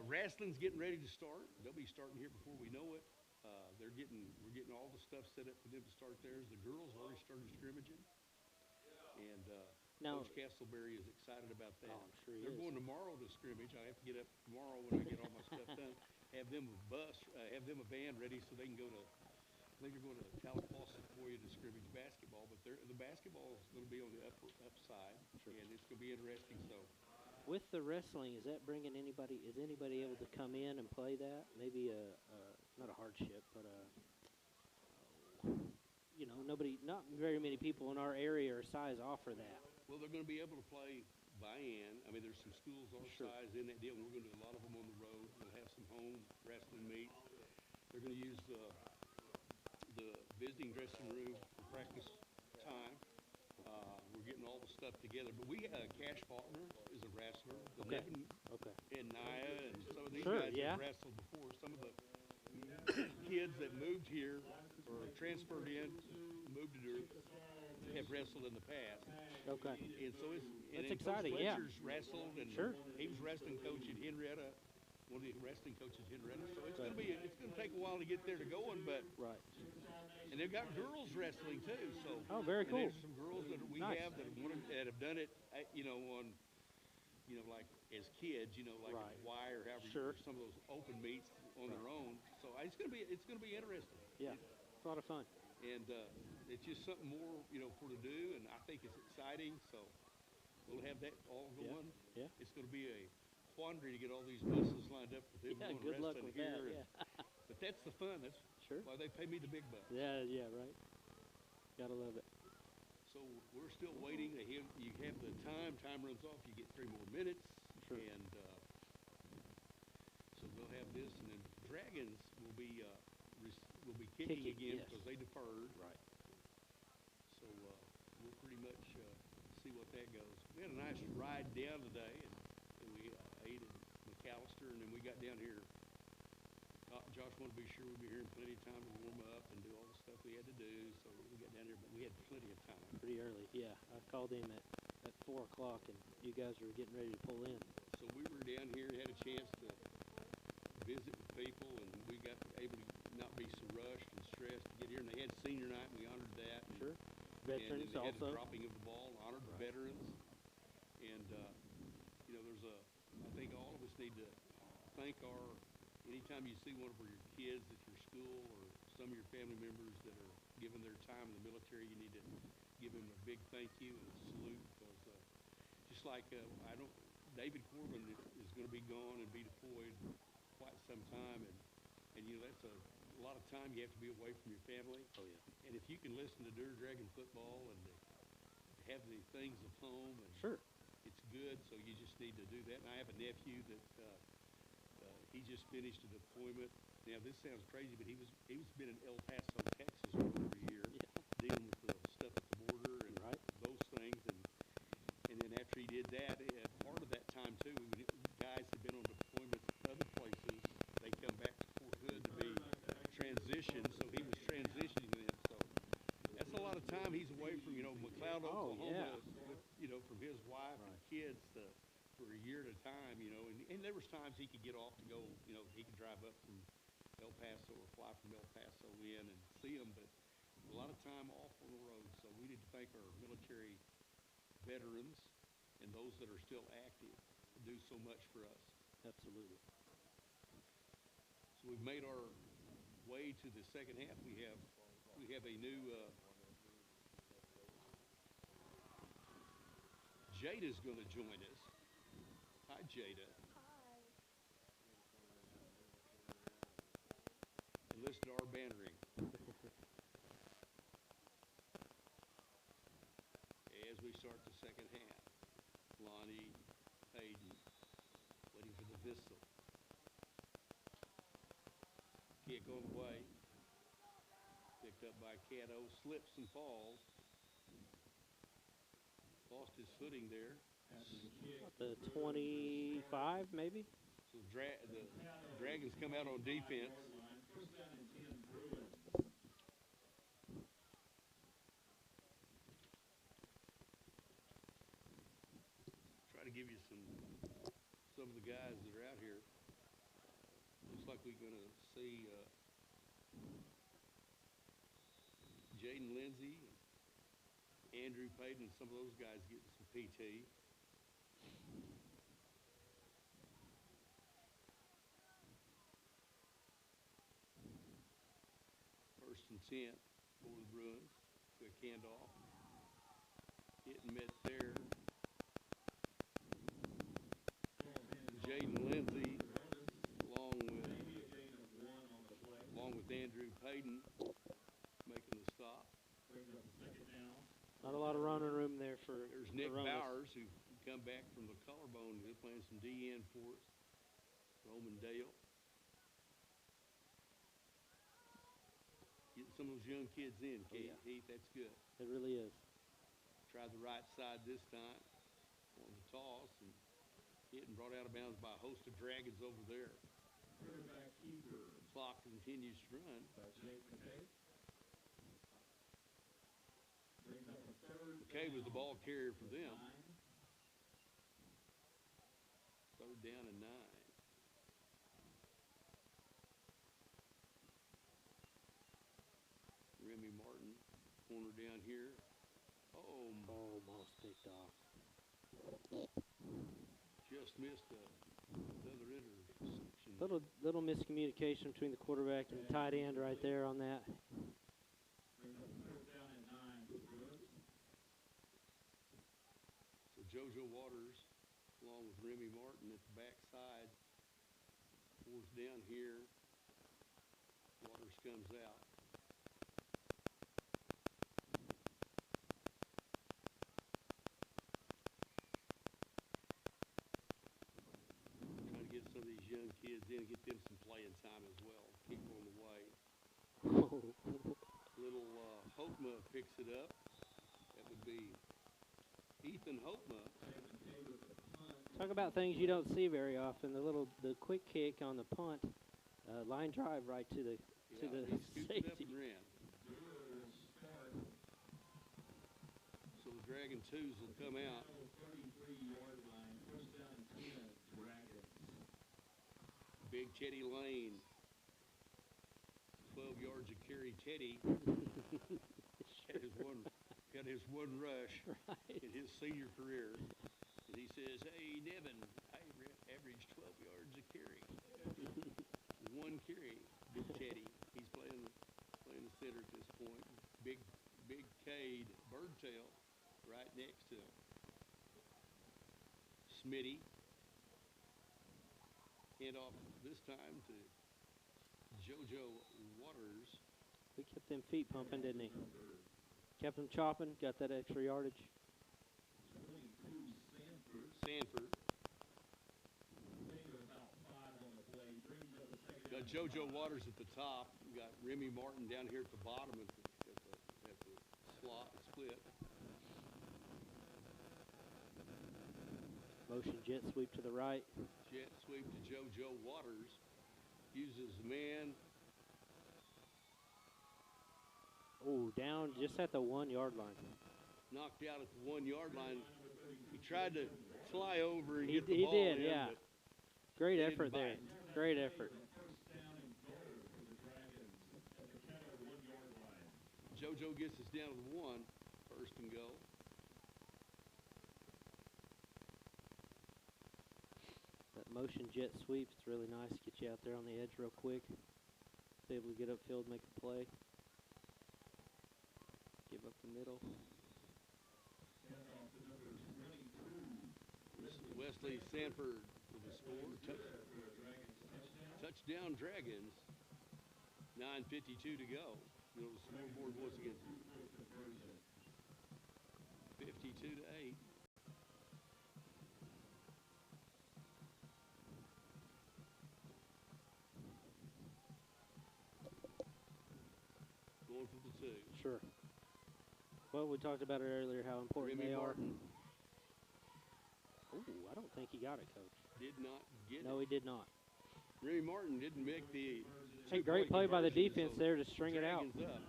Wrestling's getting ready to start. They'll be starting here before we know it. We're getting all the stuff set up for them to start theirs. The girls already started scrimmaging, and Coach Castleberry is excited about that. Oh, I'm sure he They're going tomorrow to scrimmage. I have to get up tomorrow when I get all my stuff done. Have them a band ready so they can go to. I think they're going to Talakawsa to scrimmage basketball, but the basketball is going to be on the upside, and it's going to be interesting. So, with the wrestling, is that bringing anybody? Is anybody able to come in and play that? Maybe not a hardship, but not very many people in our area or size offer that. Well, they're going to be able to play buy-in. I mean, there's some schools our size in that deal, and we're going to do a lot of them on the road. We'll have some home wrestling meets. They're going to use the visiting dressing room for practice time. We're getting all the stuff together. But Cash Faulkner is a wrestler. Nevin and Naya and some of these guys have wrestled before. Some of the kids that moved here or transferred in, moved to Dewar, have wrestled in the past. Okay. And so it's exciting, Coach Fletcher's wrestled, and he was wrestling coach at Henrietta, one of the wrestling coaches at Henrietta. So it's going to take a while to get there to going, but and they've got girls wrestling too. So very cool. There's some girls that we have that have done it, on you know, like as kids, you know, like Right. at Y or however, Sure. or some of those open meets on their own. So it's gonna be interesting. Yeah, it's a lot of fun. And it's just something more, you know, for to do, and I think it's exciting. So we'll have that all Yeah, going. yeah. It's going to be a quandary to get all these buses lined up with them Yeah, going good luck resting with here. that. and- Yeah. But that's the fun. That's Sure. why they pay me the big bucks. Yeah, yeah, right. Gotta love it. So we're still waiting. You have the time. Time runs off. You get 3 more minutes. Sure. And so they'll have this, and then Dragons will be kicking Kicking, again yes. because they deferred. Right. So we'll pretty much see what that goes. We had a nice ride down today, and we ate at McAllister, and then we got down here. Josh wanted to be sure we'd be here in plenty of time to warm up and do all the stuff we had to do. So we got down here, but we had plenty of time. Pretty early. Yeah, I called him at 4 o'clock, and you guys were getting ready to pull in. So we were down here, had a chance to visit with people, and we got able to not be so rushed and stressed to get here. And they had senior night, and we honored that. And, Sure. and Veterans then they had the also. dropping of the ball, honored the veterans. And, you know, I think all of us need to thank anytime you see one of your kids at your school or some of your family members that are giving their time in the military, you need to give them a big thank you and a salute, because just like David Corbin is going to be gone and be deployed quite some time, and you know, that's a lot of time you have to be away from your family. Oh, yeah. And if you can listen to Dewar Dragon football and have the things of home, and Sure. it's good. So you just need to do that. And I have a nephew that he just finished a deployment. Now this sounds crazy, but he's been in El Paso, Texas for over a year, dealing with the stuff at the border and Right. those things. And then after he did that, part of that time too, guys had been on deployment other places. They come back to Fort Hood to be transitioned, so he was transitioning them. So that's a lot of time he's away from, you know, McLeod, Oh, Oklahoma, yeah. with, you know, from his wife and kids for a year at a time, you know. And there was times he could get off to go, you know, he could drive up from El Paso or fly from El Paso in and see them, but a lot of time off on the road. So we need to thank our military veterans and those that are still active to do so much for us. Absolutely. So we've made our way to the second half. We have a new Jada's going to join us. Hi, Jada. And listen to our bantering as we start the second half. Lonnie, Hayden, waiting for the whistle. Kick on the way. Picked up by Caddo, slips and falls. Lost his footing there. About the 25, maybe? So the Dragons come out on defense. Try to give you some of the guys that are out here. Looks like we're going to see Jaden Lindsay, Andrew Payton, and some of those guys getting some PT. First and 10 for the Bruins. Quick handoff. Getting met there. Jaden Lindsay, along with Andrew Payton, making the stop. Not a lot of running room there for There's Nick Ronas. Bowers, who come back from the collarbone. He's playing some DN for us. Roman Dale. Getting some of those young kids in, Keith. yeah. Heath, that's good. It really is. Tried the right side this time on the toss and hit and brought out of bounds by a host of Dragons over there. Clock continues to run. McKay was the ball carrier for them. Third down and 9. Remy Martin, corner down here. Oh, Almost picked off. just missed another interception. Little miscommunication between the quarterback and the tight end right there on that. Brings up 4th down and 9 for Brooks. So JoJo Waters, along with Remy Martin at the backside. 4th down here. Waters comes out. Trying to get some of these young kids in, get them some playing time as well. Keep on the way. Little Hopma picks it up. That would be Ethan Hopma. Talk about things you don't see very often. The quick kick on the punt, line drive right to the He scooped it up safety. and ran. So the Dragon 2s will come out. 33-yard line, 1st down and 10, Dragons. Big Teddy Lane. 12 yards of carry. Teddy got his one rush Right. in his senior career. And he says, hey, Devin, I averaged 12 yards of carry. One carry, Big Teddy. He's playing the center at this point. Big Cade Birdtail right next to him. Smitty. Hand off this time to JoJo Waters. He kept them feet pumping, didn't he? Kept them chopping, got that extra yardage. 22, Sanford. Got JoJo Waters at the top. We got Remy Martin down here at the bottom at the slot split. Motion jet sweep to the right. Jet sweep to JoJo Waters. Uses man. Oh, down just at the 1 yard line. Knocked out at the 1 yard line. He tried to fly over and He get the ball did, in, yeah. but Great he didn't effort there. bite. Great effort. JoJo gets us down to the 1. 1st and go. That motion jet sweep is really nice. Get you out there on the edge real quick. Be able to get upfield, make a play. Give up the middle. Wesley Sanford with the score. Touchdown Dragons. 9:52 to go. You know, the scoreboard once again. 52-8. Going for the 2. Sure. Well, we talked about it earlier, how important Remy they Martin are. Ooh, I don't think he got it, Coach. did not get No, it. he did not. Remy Martin didn't make the Hey, two-point great play by the conversion, defense so there to string it out. Dragons up.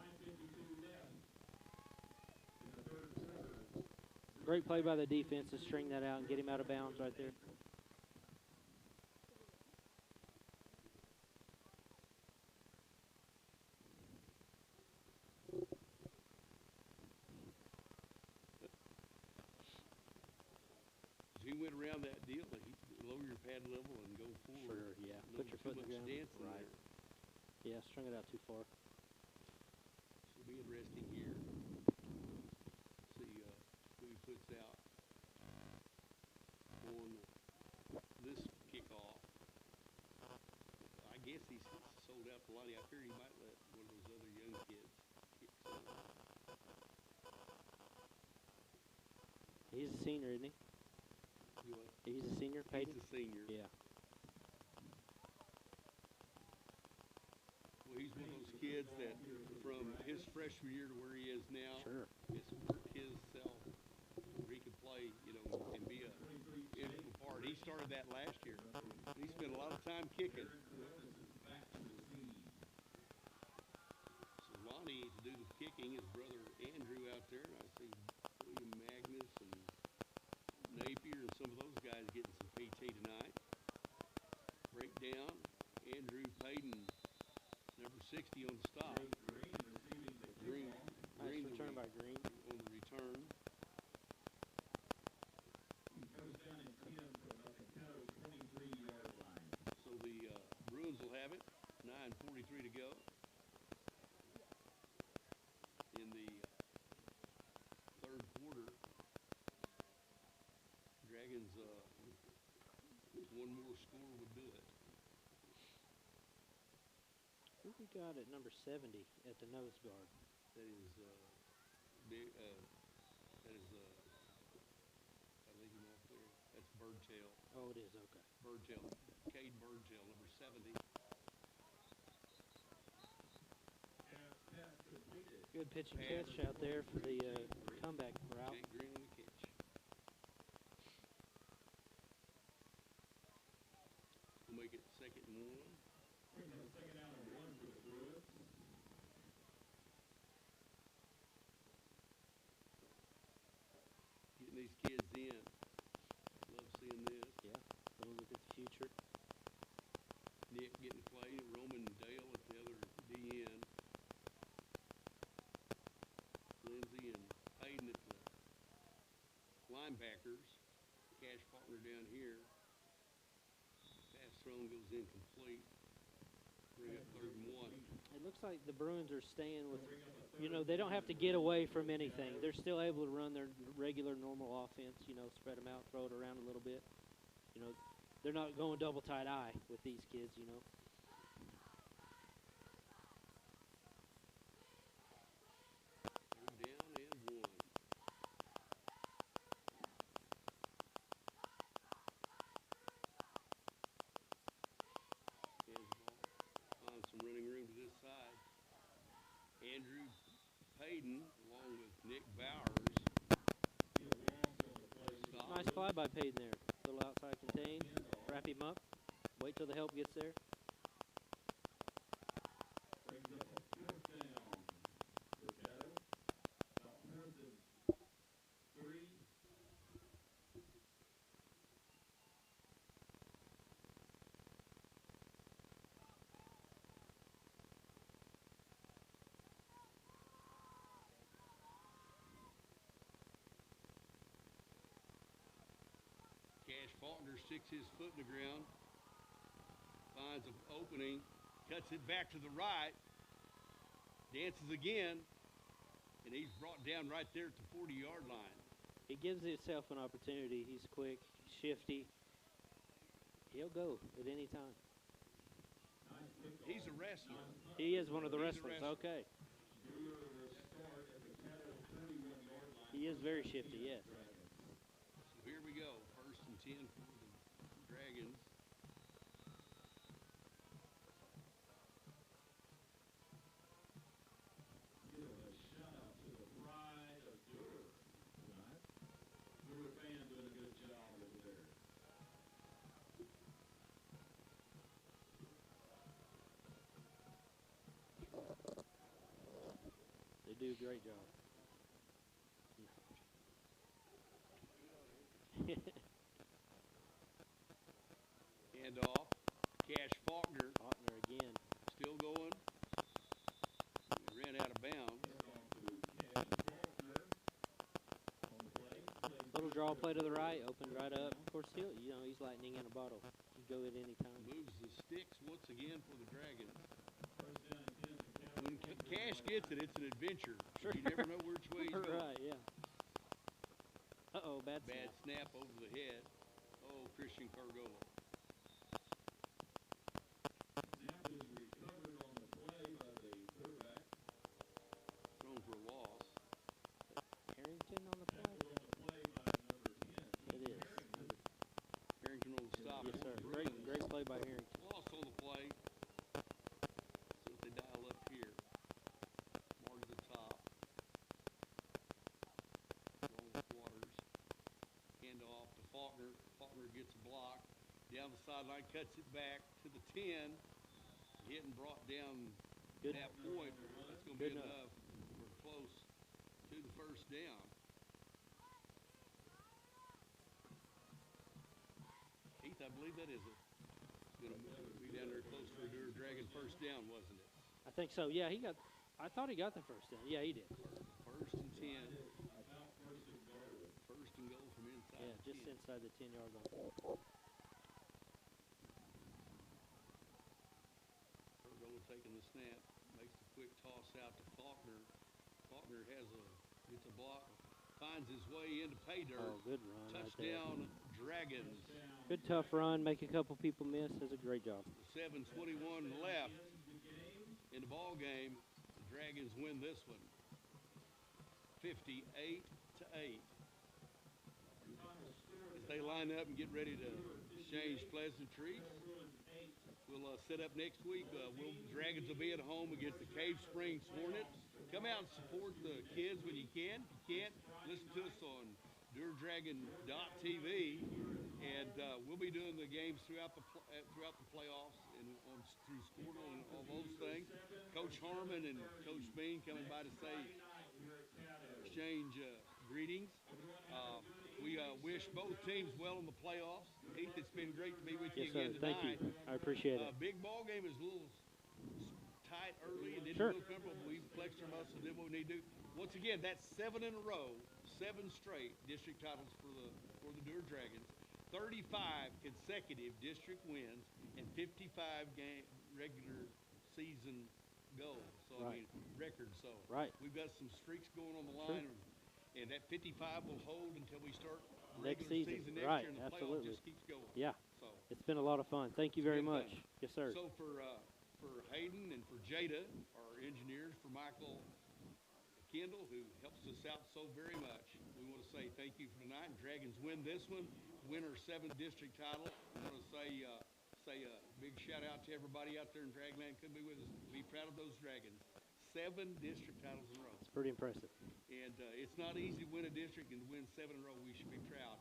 Great play by the defense to string that out and get him out of bounds right there. As he went around that deal, he lower your pad level and go forward. Sure, yeah. No Put your too foot in much the ground. dancing Right. there. Yeah, strung it out too far. So it'll be interesting here. See who he puts out on this kickoff. I guess he's sold out for Lonnie. I fear he might let one of those other young kids kick some. He's a senior, isn't he? You know, He's a senior, Peyton? he's a senior. Yeah. Well, he's one of those kids that from his freshman year to where he is now, Sure. has worked himself where he could play, you know, and be a integral part. He started that last year. He spent a lot of time kicking. So Lonnie to do the kicking, his brother Andrew out there, and I see William Magnus and Napier and some of those guys getting some PT tonight. Breakdown, Andrew Payton, number 60 on the stop. Green Nice the return by Green. on the return. 2:33 to go in the third quarter. Dragons, one more score would do it. Who we got at number 70 at the nose guard? That is big. That is I think him off there. That's Birdtail. Oh, it is, okay. Birdtail. Cade Birdtail, number 70. Good pitch and catch out there for the comeback route. Jake Green on the catch. We'll make it 2nd and 1. Second down and 1 for the Bruins. Getting these kids in. Love seeing this. Yeah, a little look at the future. Nick getting played. Roman Dale at the other DN. Lindsay and Hayden at the linebackers. Cash Faulkner down here. Pass thrown goes incomplete. Bring up 3rd and 1. It looks like the Bruins are staying with, they don't have to get away from anything. They're still able to run their regular, normal offense, spread them out, throw it around a little bit. They're not going double tight eye with these kids, 3rd down and 1. Find some running room to this side. Andrew Payton along with Nick Bowers. Stop. Nice fly by Payton there. Little outside contain, wrap him up, wait till the help gets there. Brings up a 4th down for Caddo. About 4th and 3. Cash Faulkner sticks his foot in the ground, finds an opening, cuts it back to the right, dances again, and he's brought down right there at the 40-yard line. He gives himself an opportunity. He's quick, shifty. He'll go at any time. He's a wrestler. He is one of the He's a wrestlers. wrestler. Okay. Dewar will start at the Caddo 31-yard line. He is very shifty, yes. So here we go, 1st and 10 for the Dragons. Give a shout out to the pride of Dewar tonight. Dewar fan doing a good job over there. They do a great job. Hand off. Cash Faulkner Faulkner again. still going. He ran out of bounds. Little draw play to the right, opened right up. Of course, he's lightning in a bottle. He can go at any time. Moves the sticks once again for the Dragons. 1st down and 10 for Caddo. When Cash gets it, it's an adventure. Sure. You never know which way he's going. Right, yeah. Uh-oh, bad Bad snap. snap over the head. Oh, Christian Cargola. Snap is recovered on the play by the quarterback. Thrown for a loss. Harrington on the play? Tackled on the play by number 10. It is. Harrington will stop. Yes, it. sir. Bruins. Great play by Harrington. Loss on the play. See if they dial up here. More to the top. Long with Waters. Hand off to Faulkner. Faulkner gets a block. Down the sideline, cuts it back to the 10. Hit and brought down Good. that point. That's going to Good be enough. enough. We're close to the 1st down. Heath, I believe that is going to be down there close for a Dragon 1st down, wasn't it? I think so. Yeah, I thought he got the 1st down. Yeah, he did. 1st and 10. About 1st and goal. 1st and goal from inside. Yeah, the just 10. inside the 10-yard line. Cargola takes taking the snap, makes the quick toss out to Faulkner. Faulkner gets a block, finds his way into pay dirt. Oh, good run right there. Touchdown, Dragons. Good tough run, make a couple people miss. Does a great job. 7:21 left in the ball game. The Dragons win this one, 58-8. As they line up and get ready to exchange pleasantries, we'll set up next week. Dragons will be at home against the Cave Springs Hornets. Come out and support the kids when you can. If you can't, listen to us on DewarDragon.tv, and we'll be doing the games throughout the playoffs and through Squirtle and all those things. Coach Harmon and Coach Bean coming by to exchange greetings. We wish both teams well in the playoffs. Heath, it's been great to be with you again tonight. Thank you. I appreciate it. Big ball game is a little tight early and didn't Sure. feel comfortable. We flexed our muscles, did what we need to do. Once again, that's 7 in a row, 7 straight district titles for the Dewar Dragons. 35 consecutive district wins and 55 game regular season goals. So Right. I mean records. So Right. we've got some streaks going on the Sure. line, and that 55 will hold until we start Next regular season. next Right, year, and the absolutely. playoff just keeps going. Yeah, So it's been a lot of fun. Thank you very Good much. fun. Yes, sir. So for Hayden and for Jada, our engineers, for Michael Kendall, who helps us out so very much, we want to say thank you for tonight. And Dragons win this one, win our 7th district title. I want to say a big shout out to everybody out there in Dragland. Couldn't be with us. Be proud of those Dragons. 7 district titles in a row. It's pretty impressive. And it's not easy to win a district and to win 7 in a row. We should be proud.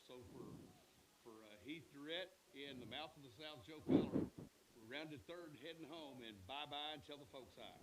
So for Heath Durrett and the mouth of the South, Joe Feller, we're rounded third, heading home, and bye-bye and tell the folks hi.